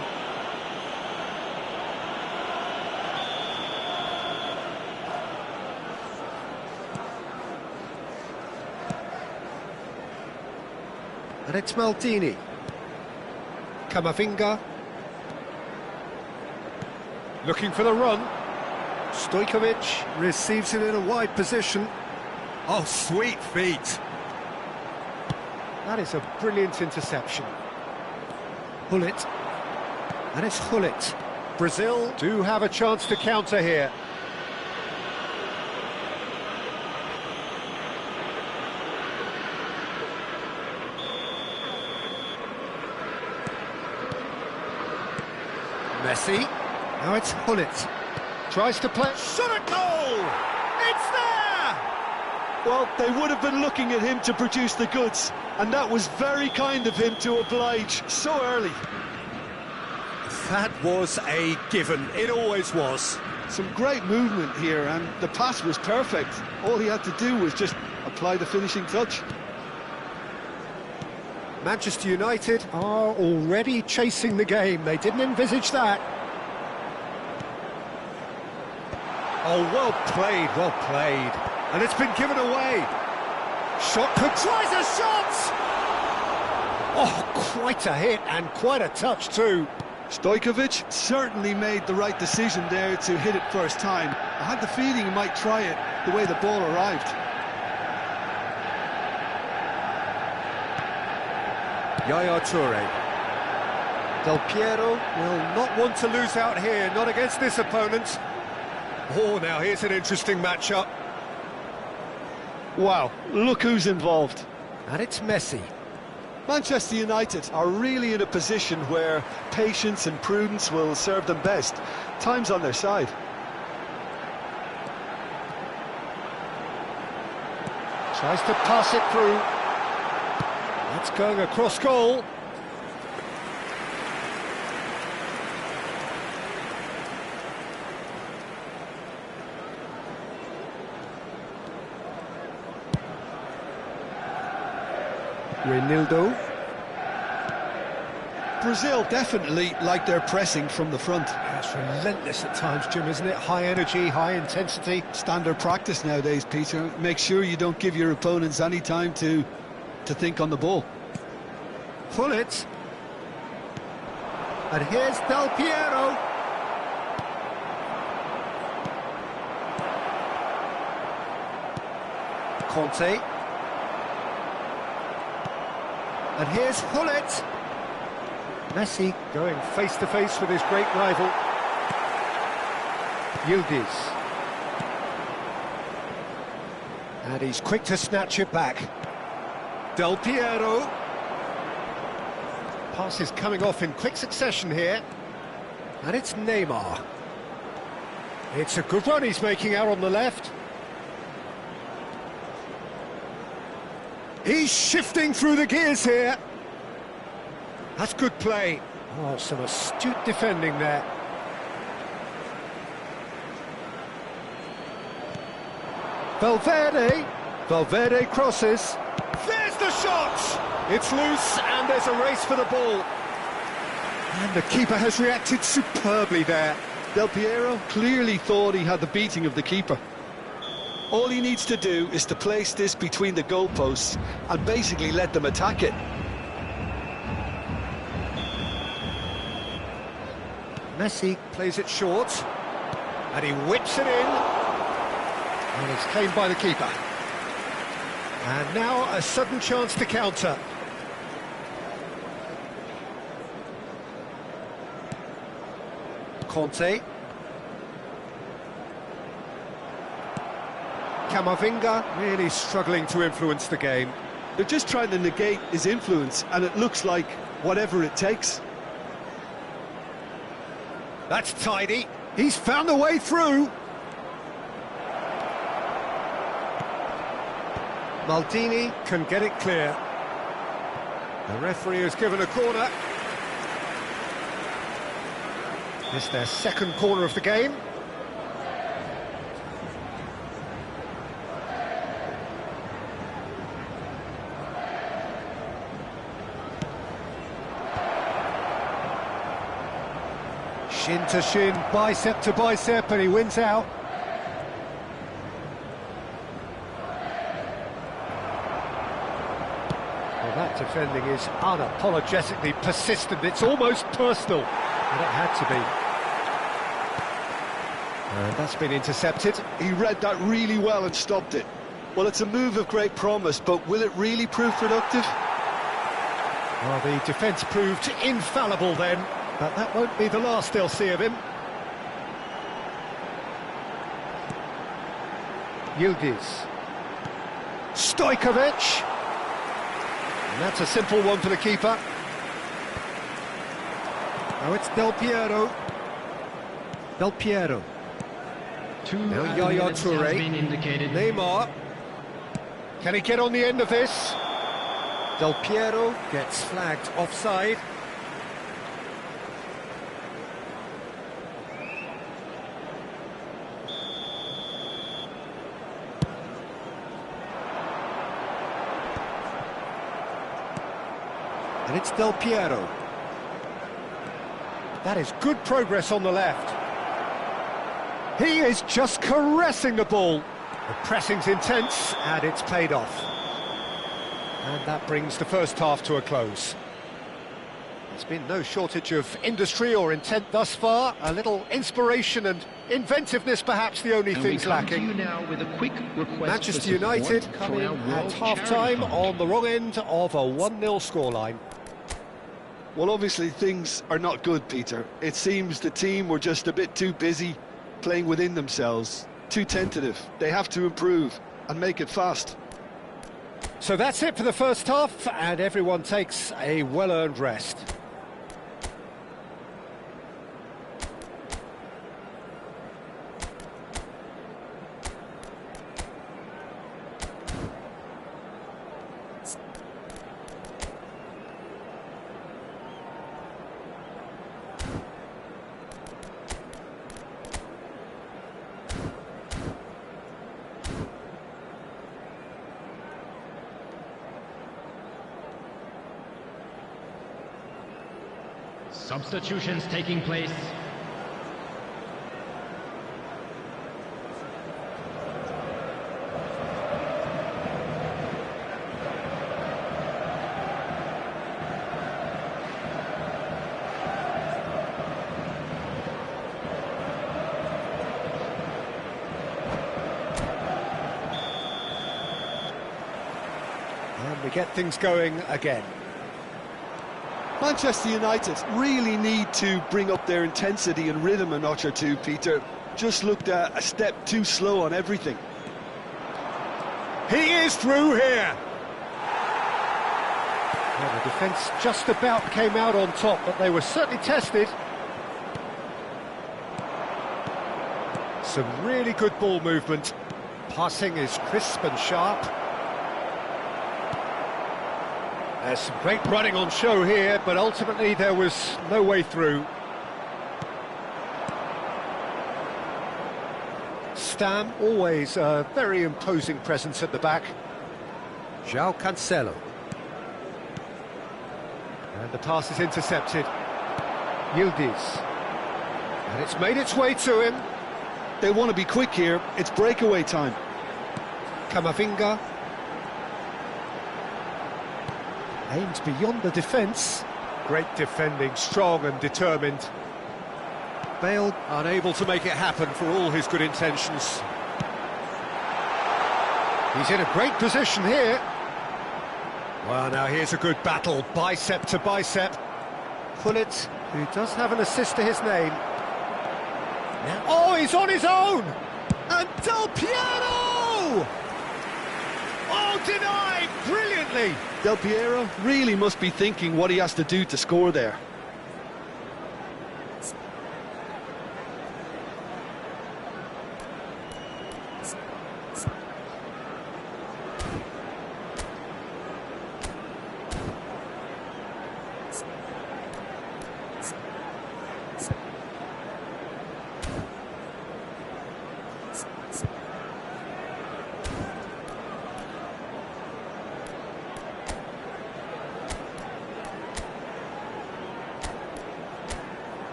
And it's Maldini. Camavinga. Looking for the run. Stojkovic receives it in a wide position. Oh, sweet feet. That is a brilliant interception. Hullet. And it's Hullet. Brazil do have a chance to counter here. Messi. Now it's Hullet. Tries to play. Shot at goal! It's there! Well, they would have been looking at him to produce the goods, and that was very kind of him to oblige so early. That was a given. It always was. Some great movement here, and the pass was perfect. All he had to do was just apply the finishing touch. Manchester United are already chasing the game. They didn't envisage that. Oh, well played, well played. And it's been given away. Shot could tries a shot! Oh, quite a hit and quite a touch too. Stojkovic certainly made the right decision there to hit it first time. I had the feeling he might try it the way the ball arrived. Yaya Toure. Del Piero will not want to lose out here, not against this opponent. Oh, now here's an interesting matchup. Wow, look who's involved. And it's Messi. Manchester United are really in a position where patience and prudence will serve them best. Time's on their side. Tries to pass it through. That's going across goal. Reinildo. Brazil definitely like their pressing from the front. It's relentless at times, Jim, isn't it? High energy, high intensity. Standard practice nowadays, Peter. Make sure you don't give your opponents any time to think on the ball. Hullet. And here's Del Piero. Conte. And here's Hullet. Messi going face-to-face with his great rival. Yildiz. And he's quick to snatch it back. Del Piero. Pass is coming off in quick succession here. And it's Neymar. It's a good run he's making out on the left. He's shifting through the gears here. That's good play. Oh, some astute defending there. Valverde crosses. There's the shot! It's loose and there's a race for the ball. And the keeper has reacted superbly there. Del Piero clearly thought he had the beating of the keeper. All he needs to do is to place this between the goalposts and basically let them attack it. Messi plays it short, and he whips it in, and it's claimed by the keeper. And now a sudden chance to counter. Conte. Camavinga really struggling to influence the game. They're just trying to negate his influence, and it looks like whatever it takes. That's tidy. He's found a way through. Maldini can get it clear. The referee has given a corner. This is their second corner of the game. Shin to shin, bicep to bicep, and he wins out. Well, that defending is unapologetically persistent. It's almost personal, and it had to be. And that's been intercepted. He read that really well and stopped it. Well, it's a move of great promise, but will it really prove productive? Well, the defence proved infallible then, but that won't be the last they'll see of him. Yildiz. Stojkovic. And that's a simple one for the keeper. Now it's Del Piero. Del Piero. Now Yaya Touré. Neymar. Can he get on the end of this? Del Piero gets flagged offside. And it's Del Piero. That is good progress on the left. He is just caressing the ball. The pressing's intense, and it's paid off. And that brings the first half to a close. There's been no shortage of industry or intent thus far. A little inspiration and inventiveness, perhaps the only things lacking. To you now with a quick request Manchester United come in at half-time on the wrong end of a 1-0 scoreline. Well, obviously things are not good, Peter. It seems the team were just a bit too busy playing within themselves, too tentative. They have to improve and make it fast. So that's it for the first half, and everyone takes a well-earned rest. Substitutions taking place. And we get things going again. Manchester United really need to bring up their intensity and rhythm a notch or two, Peter. Just looked a step too slow on everything. He is through here. Well, the defence just about came out on top, but they were certainly tested. Some really good ball movement. Passing is crisp and sharp. There's some great running on show here, but ultimately there was no way through. Stam, always a very imposing presence at the back. João Cancelo. And the pass is intercepted. Yildiz. And it's made its way to him. They want to be quick here. It's breakaway time. Camavinga. Aims beyond the defence. Great defending, strong and determined. Bale unable to make it happen for all his good intentions. He's in a great position here. Well, now here's a good battle, bicep to bicep. Pullet, who does have an assist to his name. Now, oh, he's on his own! And Del Piero! Oh, denied brilliantly! Del Piero really must be thinking what he has to do to score there.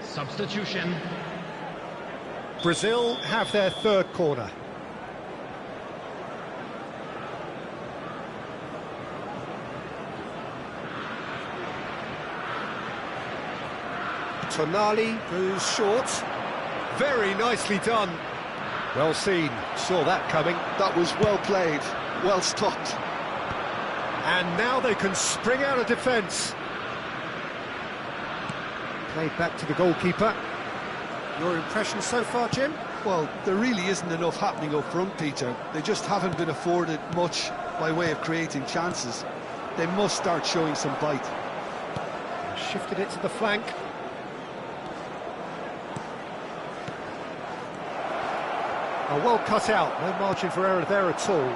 Substitution. Brazil have their third corner. Tonali goes short. Very nicely done. Well seen, saw that coming. That was well played, well stopped. And now they can spring out of defence. Played back to the goalkeeper. Your impression so far, Jim? Well, there really isn't enough happening up front, Peter. They just haven't been afforded much by way of creating chances. They must start showing some bite. Shifted it to the flank. Oh, well cut out, no margin for error there at all.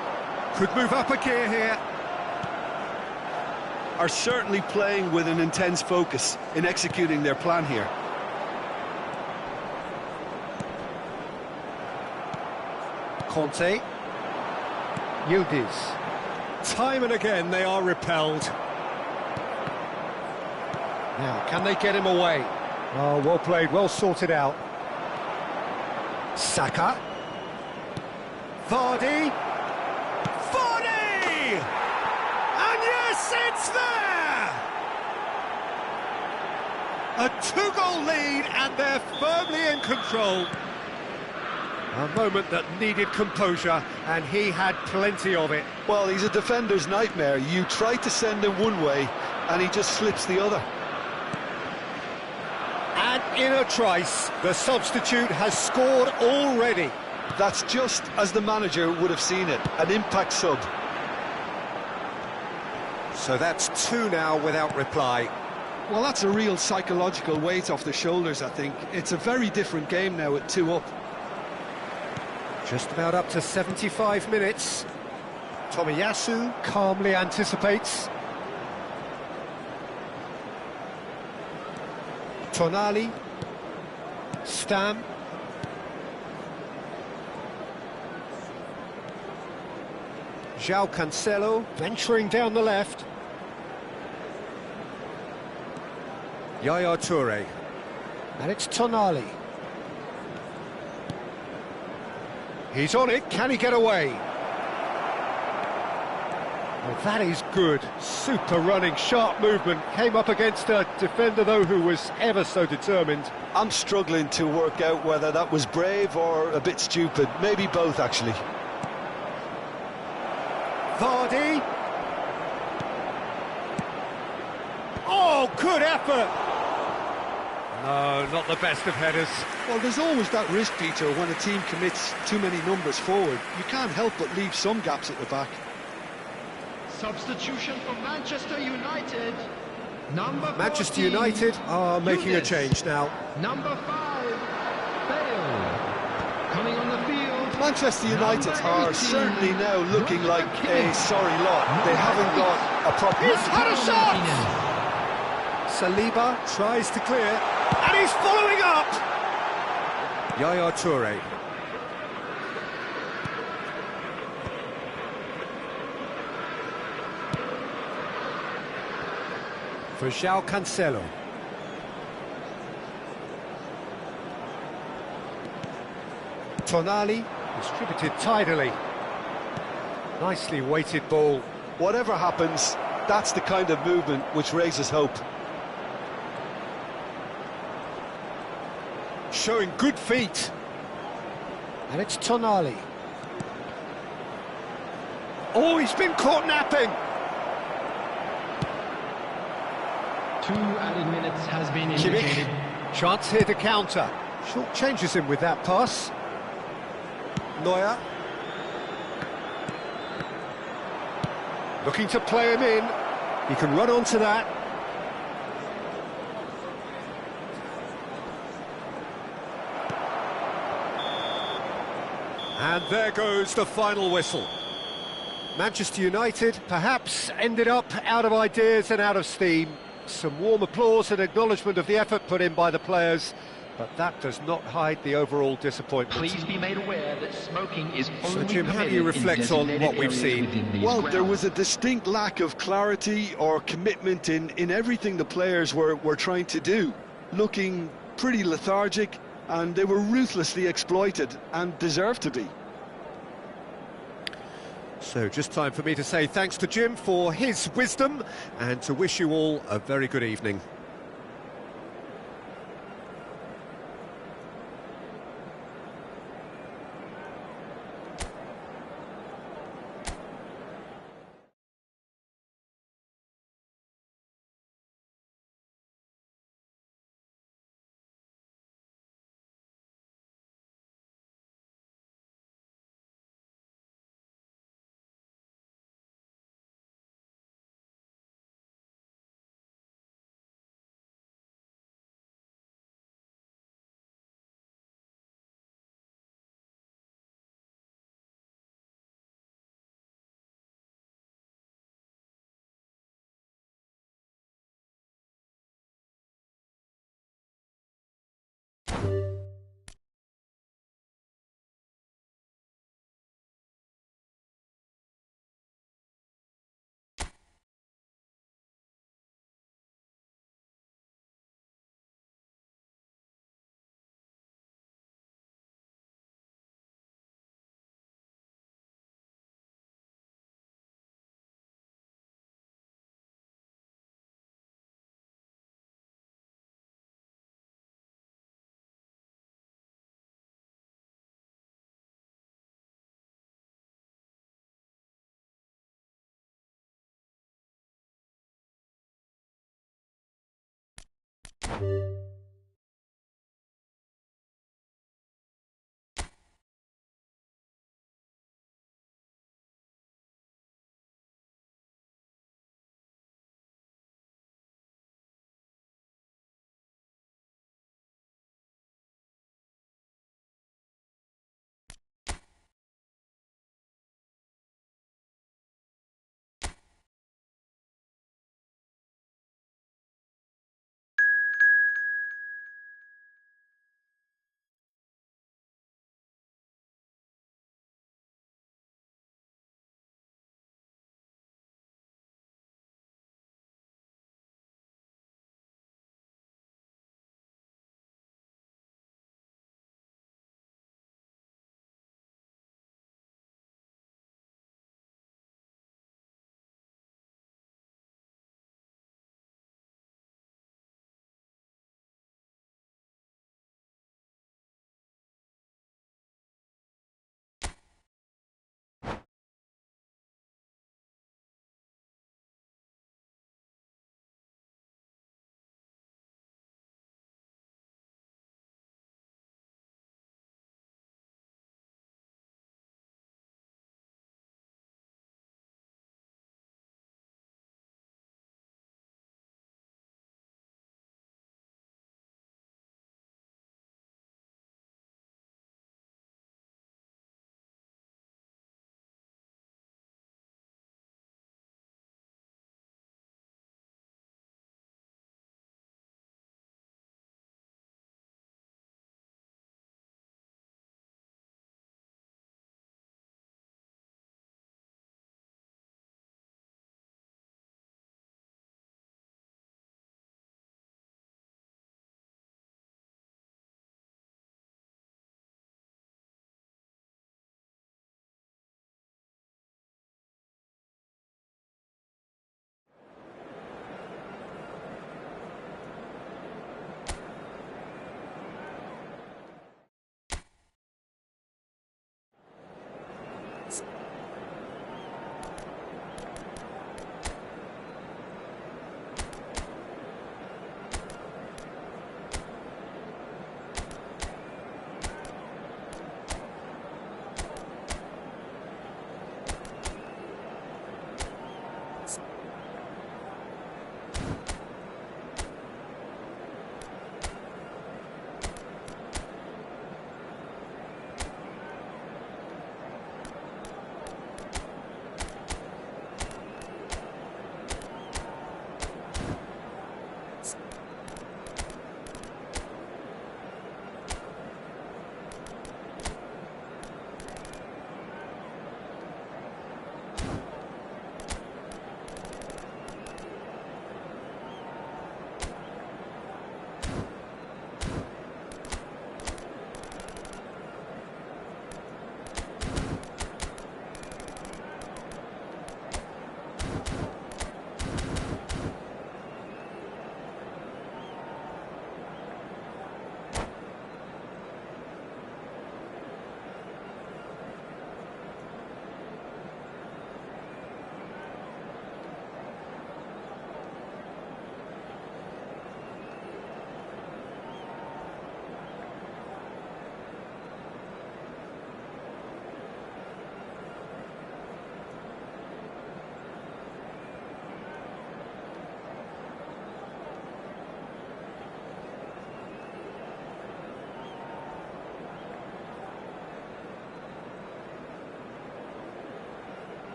Could move up a gear here. Are certainly playing with an intense focus in executing their plan here. Conte. Yildiz. Time and again they are repelled. Now, can they get him away? Oh, well played, well sorted out. Saka. Vardy. Vardy! And yes, it's there! A two-goal lead and they're firmly in control. A moment that needed composure, and he had plenty of it. Well, he's a defender's nightmare. You try to send him one way, and he just slips the other. And in a trice, the substitute has scored already. That's just as the manager would have seen it, an impact sub. So that's two now without reply. Well, that's a real psychological weight off the shoulders, I think. It's a very different game now at 2 up. Just about up to 75 minutes. Tomiyasu calmly anticipates. Tonali. Stam. João Cancelo venturing down the left. Yaya Toure. And it's Tonali. He's on it, can he get away? Well, that is good. Super running, sharp movement. Came up against a defender, though, who was ever so determined. I'm struggling to work out whether that was brave or a bit stupid. Maybe both, actually. Vardy. Oh, good effort. No, not the best of headers. Well, there's always that risk, Peter, when a team commits too many numbers forward. You can't help but leave some gaps at the back. Substitution for Manchester United. Manchester United are making a change now. Number 5, Bale. Coming on the field. Manchester United are certainly now looking like a sorry lot. They haven't got a proper... He's had a shot! Saliba tries to clear, and he's following up! Yaya Toure. For João Cancelo. Tonali distributed tidily. Nicely weighted ball. Whatever happens, that's the kind of movement which raises hope. Showing good feet. And it's Tonali. Oh, he's been caught napping. 2 added minutes has been indicated. Chance here to counter. Short changes him with that pass. Neuer. Looking to play him in. He can run onto that. And there goes the final whistle. Manchester United perhaps ended up out of ideas and out of steam. Some warm applause and acknowledgement of the effort put in by the players, but that does not hide the overall disappointment. Please be made aware that smoking is only So, Jim, how do you permitted in reflect on designated what we've areas seen? within these Well, there grounds. was a distinct lack of clarity or commitment in everything the players were trying to do. Looking pretty lethargic, and they were ruthlessly exploited and deserved to be. So just time for me to say thanks to Jim for his wisdom and to wish you all a very good evening.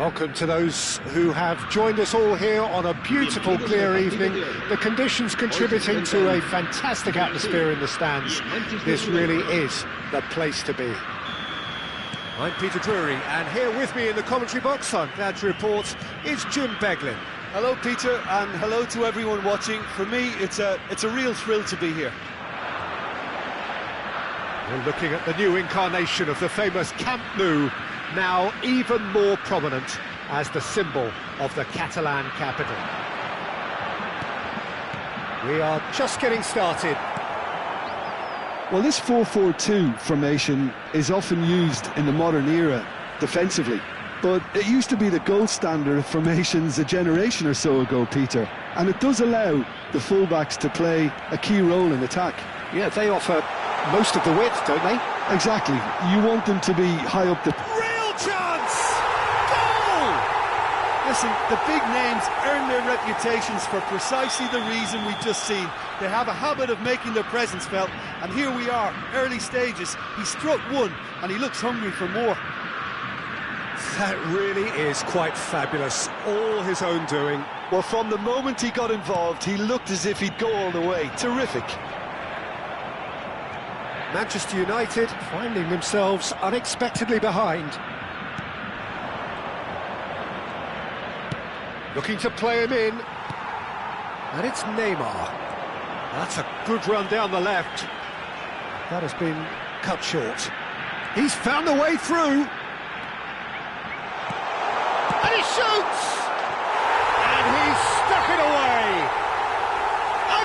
Welcome to those who have joined us all here on a beautiful, clear evening. The conditions contributing to a fantastic atmosphere in the stands. This really is the place to be. I'm Peter Drury, and here with me in the commentary box, I'm glad to report, is Jim Beglin. Hello, Peter, and hello to everyone watching. For me, it's a real thrill to be here. We're looking at the new incarnation of the famous Camp Nou, now even more prominent as the symbol of the Catalan capital. We are just getting started. Well, this 4-4-2 formation is often used in the modern era defensively, but it used to be the gold standard of formations a generation or so ago, Peter, and it does allow the fullbacks to play a key role in attack. Yeah, they offer most of the width, don't they? Exactly. You want them to be high up the... Real chance! Goal! Listen, the big names earn their reputations for precisely the reason we've just seen. They have a habit of making their presence felt, and here we are, early stages. He struck one, and he looks hungry for more. That really is quite fabulous, all his own doing. Well, from the moment he got involved, he looked as if he'd go all the way. Terrific. Manchester United finding themselves unexpectedly behind. Looking to play him in. And it's Neymar. That's a good run down the left. That has been cut short. He's found a way through. And he shoots! And he's stuck it away.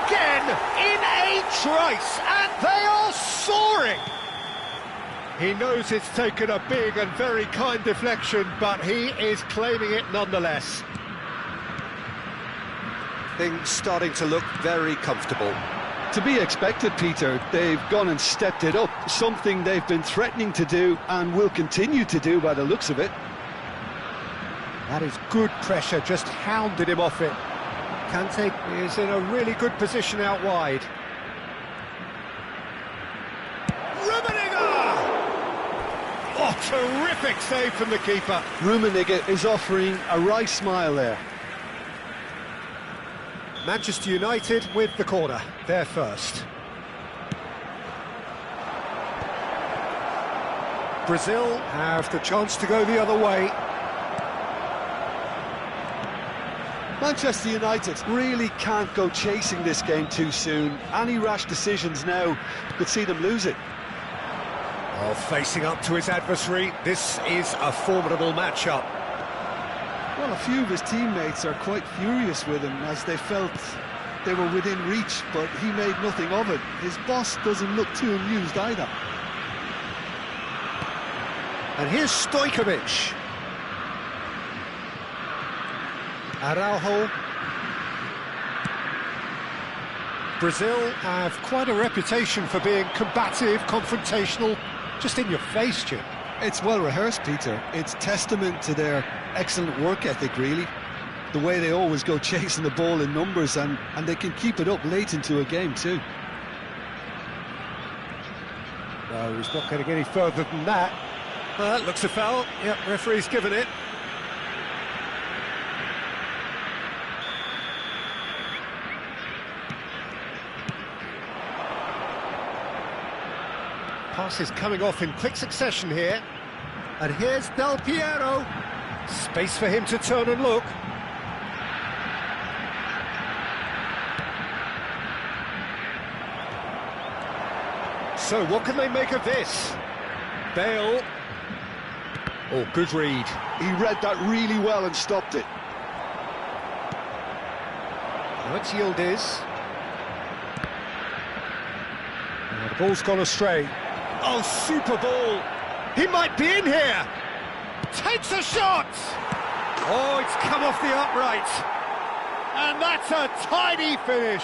Again, in a trice, and they are soaring! He knows it's taken a big and very kind deflection, but he is claiming it nonetheless. Things starting to look very comfortable. To be expected, Peter. They've gone and stepped it up, something they've been threatening to do and will continue to do by the looks of it. That is good pressure, just hounded him off it. Kante is in a really good position out wide. Rummenigge! Oh, terrific save from the keeper. Rummenigge is offering a wry smile there. Manchester United with the corner, they're first. Brazil have the chance to go the other way. Manchester United really can't go chasing this game too soon. Any rash decisions now could see them lose it. Well, facing up to his adversary, this is a formidable matchup. Well, a few of his teammates are quite furious with him as they felt they were within reach, but he made nothing of it. His boss doesn't look too amused either. And here's Stojkovic. Araujo. Brazil have quite a reputation for being combative, confrontational, just in your face, Jim. It's well rehearsed, Peter. It's testament to their excellent work ethic, really. The way they always go chasing the ball in numbers, and they can keep it up late into a game too. No, he's not going to get any further than that. That looks a foul. Yep, referee's given it. Passes coming off in quick succession here. And here's Del Piero. Space for him to turn and look. So what can they make of this? Bale. Oh, good read. He read that really well and stopped it. Now it's Yildiz. And the ball's gone astray. Oh, super ball. He might be in here. Takes a shot. Oh, it's come off the upright. And that's a tidy finish.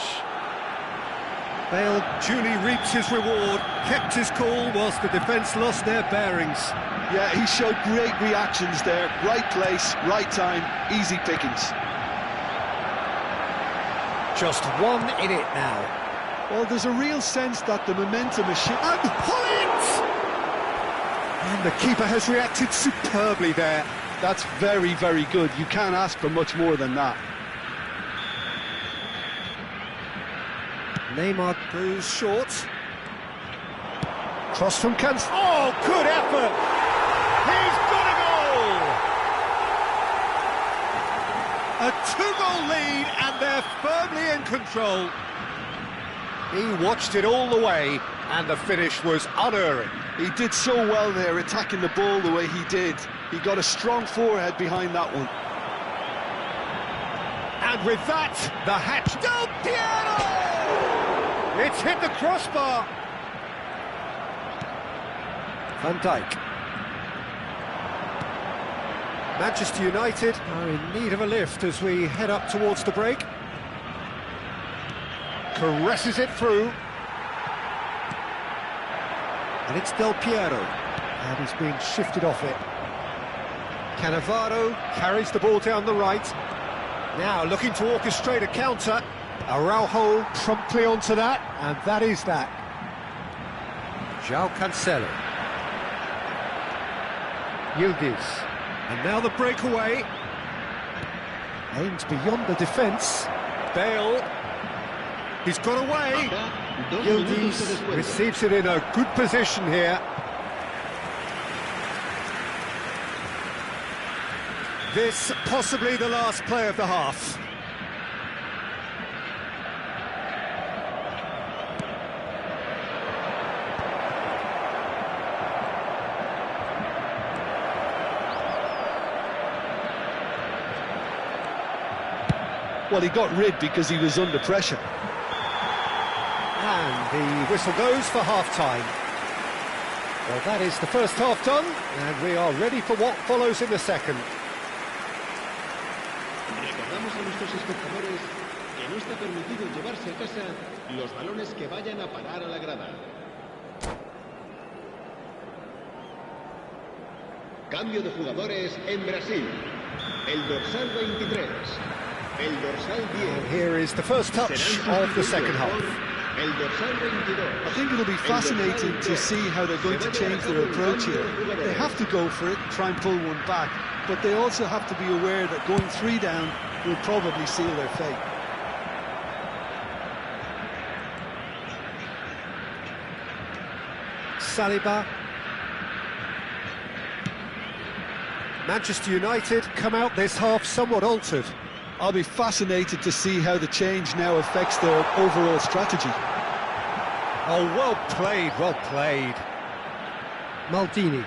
Bale duly reaps his reward, kept his cool whilst the defence lost their bearings. Yeah, he showed great reactions there. Right place, right time, easy pickings. Just one in it now. Well, there's a real sense that the momentum is shifting. And pull it! And the keeper has reacted superbly there. That's very, very good. You can't ask for much more than that. Neymar goes short. Cross from Kans. Oh, good effort! He's got a goal! A two-goal lead, and they're firmly in control. He watched it all the way, and the finish was unerring. He did so well there, attacking the ball the way he did. He got a strong forehead behind that one. And with that, the hatch. Del Piero! It's hit the crossbar. Van Dijk. Manchester United are in need of a lift as we head up towards the break. Caresses it through. And it's Del Piero. And he's being shifted off it. Cannavaro carries the ball down the right. Now looking to orchestrate a counter. Araujo promptly onto that, and that is that. João Cancelo. Yildiz. And now the breakaway. Aims beyond the defence. Bale. He's got away. Yildiz receives it in a good position here. This possibly the last play of the half. Well, he got rid because he was under pressure. And the whistle goes for half-time. Well, that is the first half done, and we are ready for what follows in the second. Recordamos a nuestros espectadores que no está permitido llevarse a casa los balones que vayan a parar a la grada. Cambio de jugadores en Brasil. El dorsal 23. El dorsal 10. And here is the first touch of the second half. El dorsal 22. I think it'll be fascinating to see how they're going to change their approach here. They have to go for it, try and pull one back, but they also have to be aware that going 3 down will probably seal their fate. Saliba. Manchester United come out this half somewhat altered. I'll be fascinated to see how the change now affects their overall strategy. Oh, well played, well played. Maldini.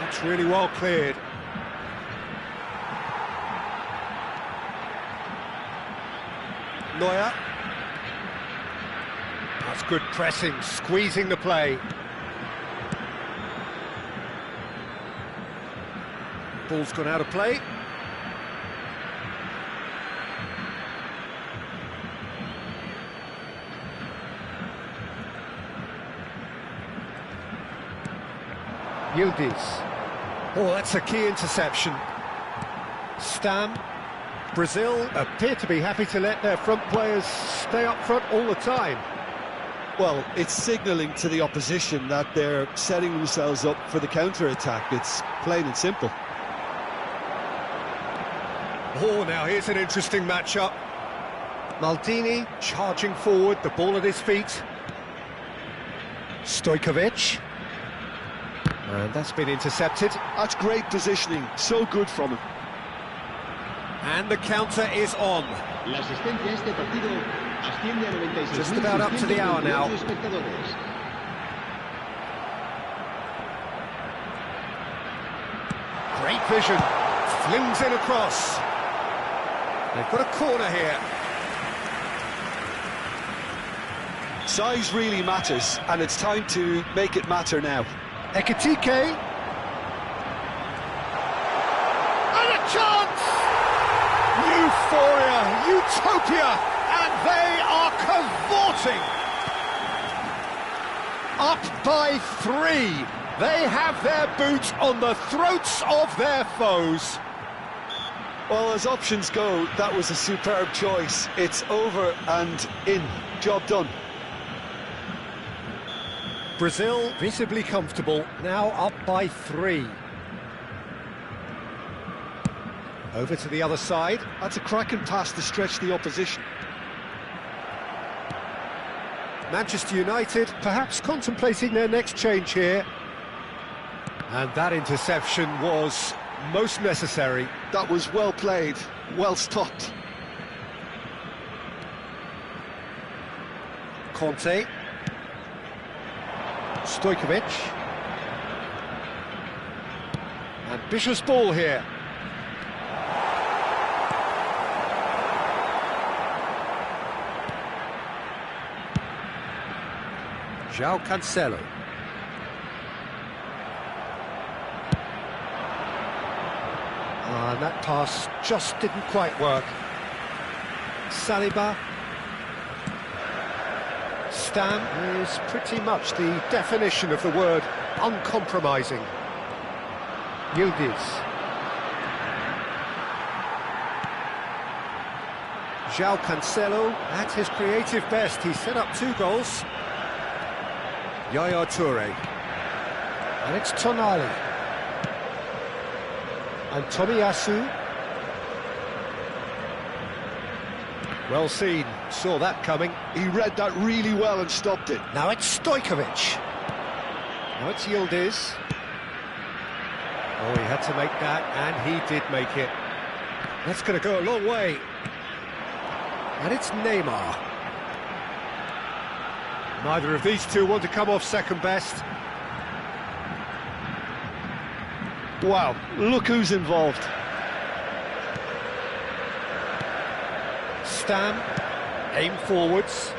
That's really well cleared. Neuer. That's good pressing, squeezing the play. Ball's gone out of play. Yildiz. Oh, that's a key interception. Stam. Brazil appear to be happy to let their front players stay up front all the time. Well, it's signalling to the opposition that they're setting themselves up for the counter-attack. It's plain and simple. Oh, now here's an interesting matchup. Maldini charging forward, the ball at his feet. Stojkovic. And that's been intercepted. That's great positioning, so good from him. And the counter is on. La asistencia a este partido asciende a 96.000. Just about up to the hour now. Great vision. Flings in across. They've got a corner here. Size really matters, and it's time to make it matter now. Ekitike. And a chance! Euphoria, utopia, and they are cavorting. Up by 3. They have their boots on the throats of their foes. Well, as options go, that was a superb choice. It's over and in. Job done. Brazil visibly comfortable, now up by 3. Over to the other side. That's a cracking pass to stretch the opposition. Manchester United perhaps contemplating their next change here. And that interception was most necessary. That was well played, well stopped. Conte. Stojkovic. Ambitious ball here. João Cancelo. And that pass just didn't quite work. Saliba. Stam is pretty much the definition of the word uncompromising. Yildiz. João Cancelo at his creative best. He set up 2 goals. Yaya Toure. And it's Tonali. And Tomiyasu. Well seen, saw that coming. He read that really well and stopped it. Now it's Stojkovic. Now it's Yildiz. Oh, he had to make that, and he did make it. That's going to go a long way. And it's Neymar. Neither of these two want to come off second best. Wow, look who's involved. Stam, aim forwards.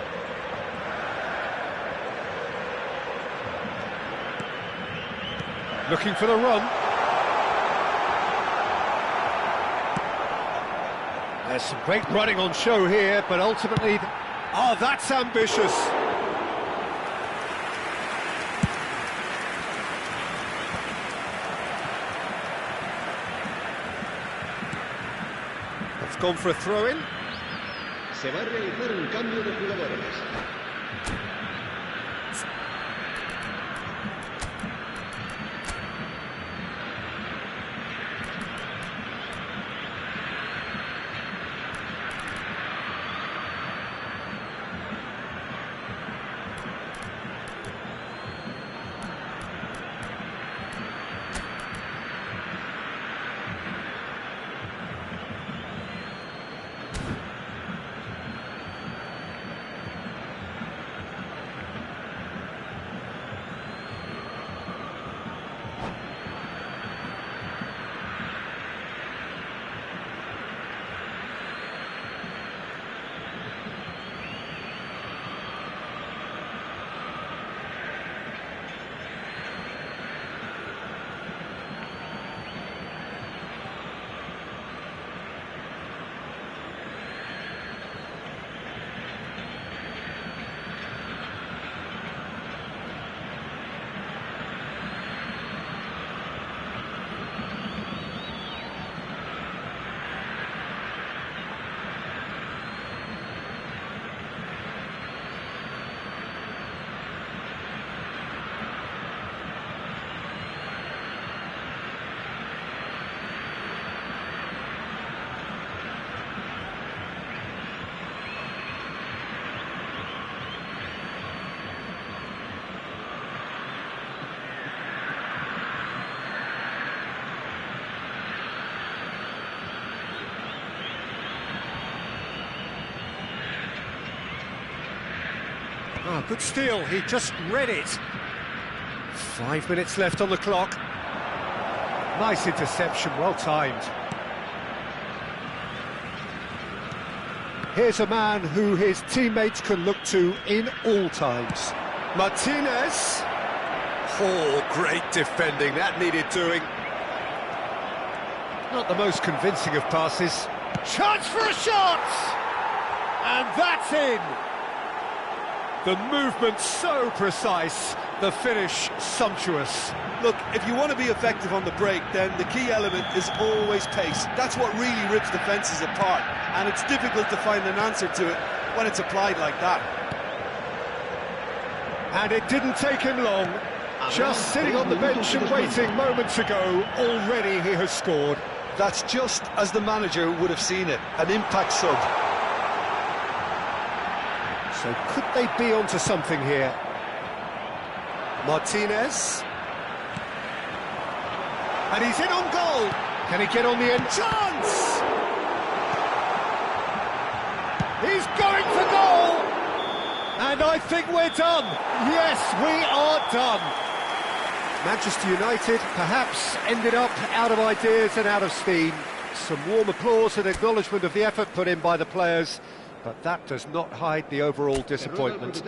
Looking for the run. There's some great running on show here, but ultimately... Oh, that's ambitious! It's gone for a throw-in. Se va a realizar un cambio de jugadores. Oh, good steal, he just read it. 5 minutes left on the clock. Nice interception, well timed. Here's a man who his teammates can look to in all times. Martinez. Oh, great defending, that needed doing. Not the most convincing of passes. Chance for a shot! And that's in! The movement so precise, the finish sumptuous. Look, if you want to be effective on the break, then the key element is always pace. That's what really rips defences apart, and it's difficult to find an answer to it when it's applied like that. And it didn't take him long. Just sitting on the bench and waiting moments ago, already he has scored. That's just as the manager would have seen it, an impact sub. So could they be onto something here? Martinez. And he's in on goal. Can he get on the end? Chance! He's going for goal! And I think we're done. Yes, we are done. Manchester United perhaps ended up out of ideas and out of steam. Some warm applause and acknowledgement of the effort put in by the players, but that does not hide the overall disappointment.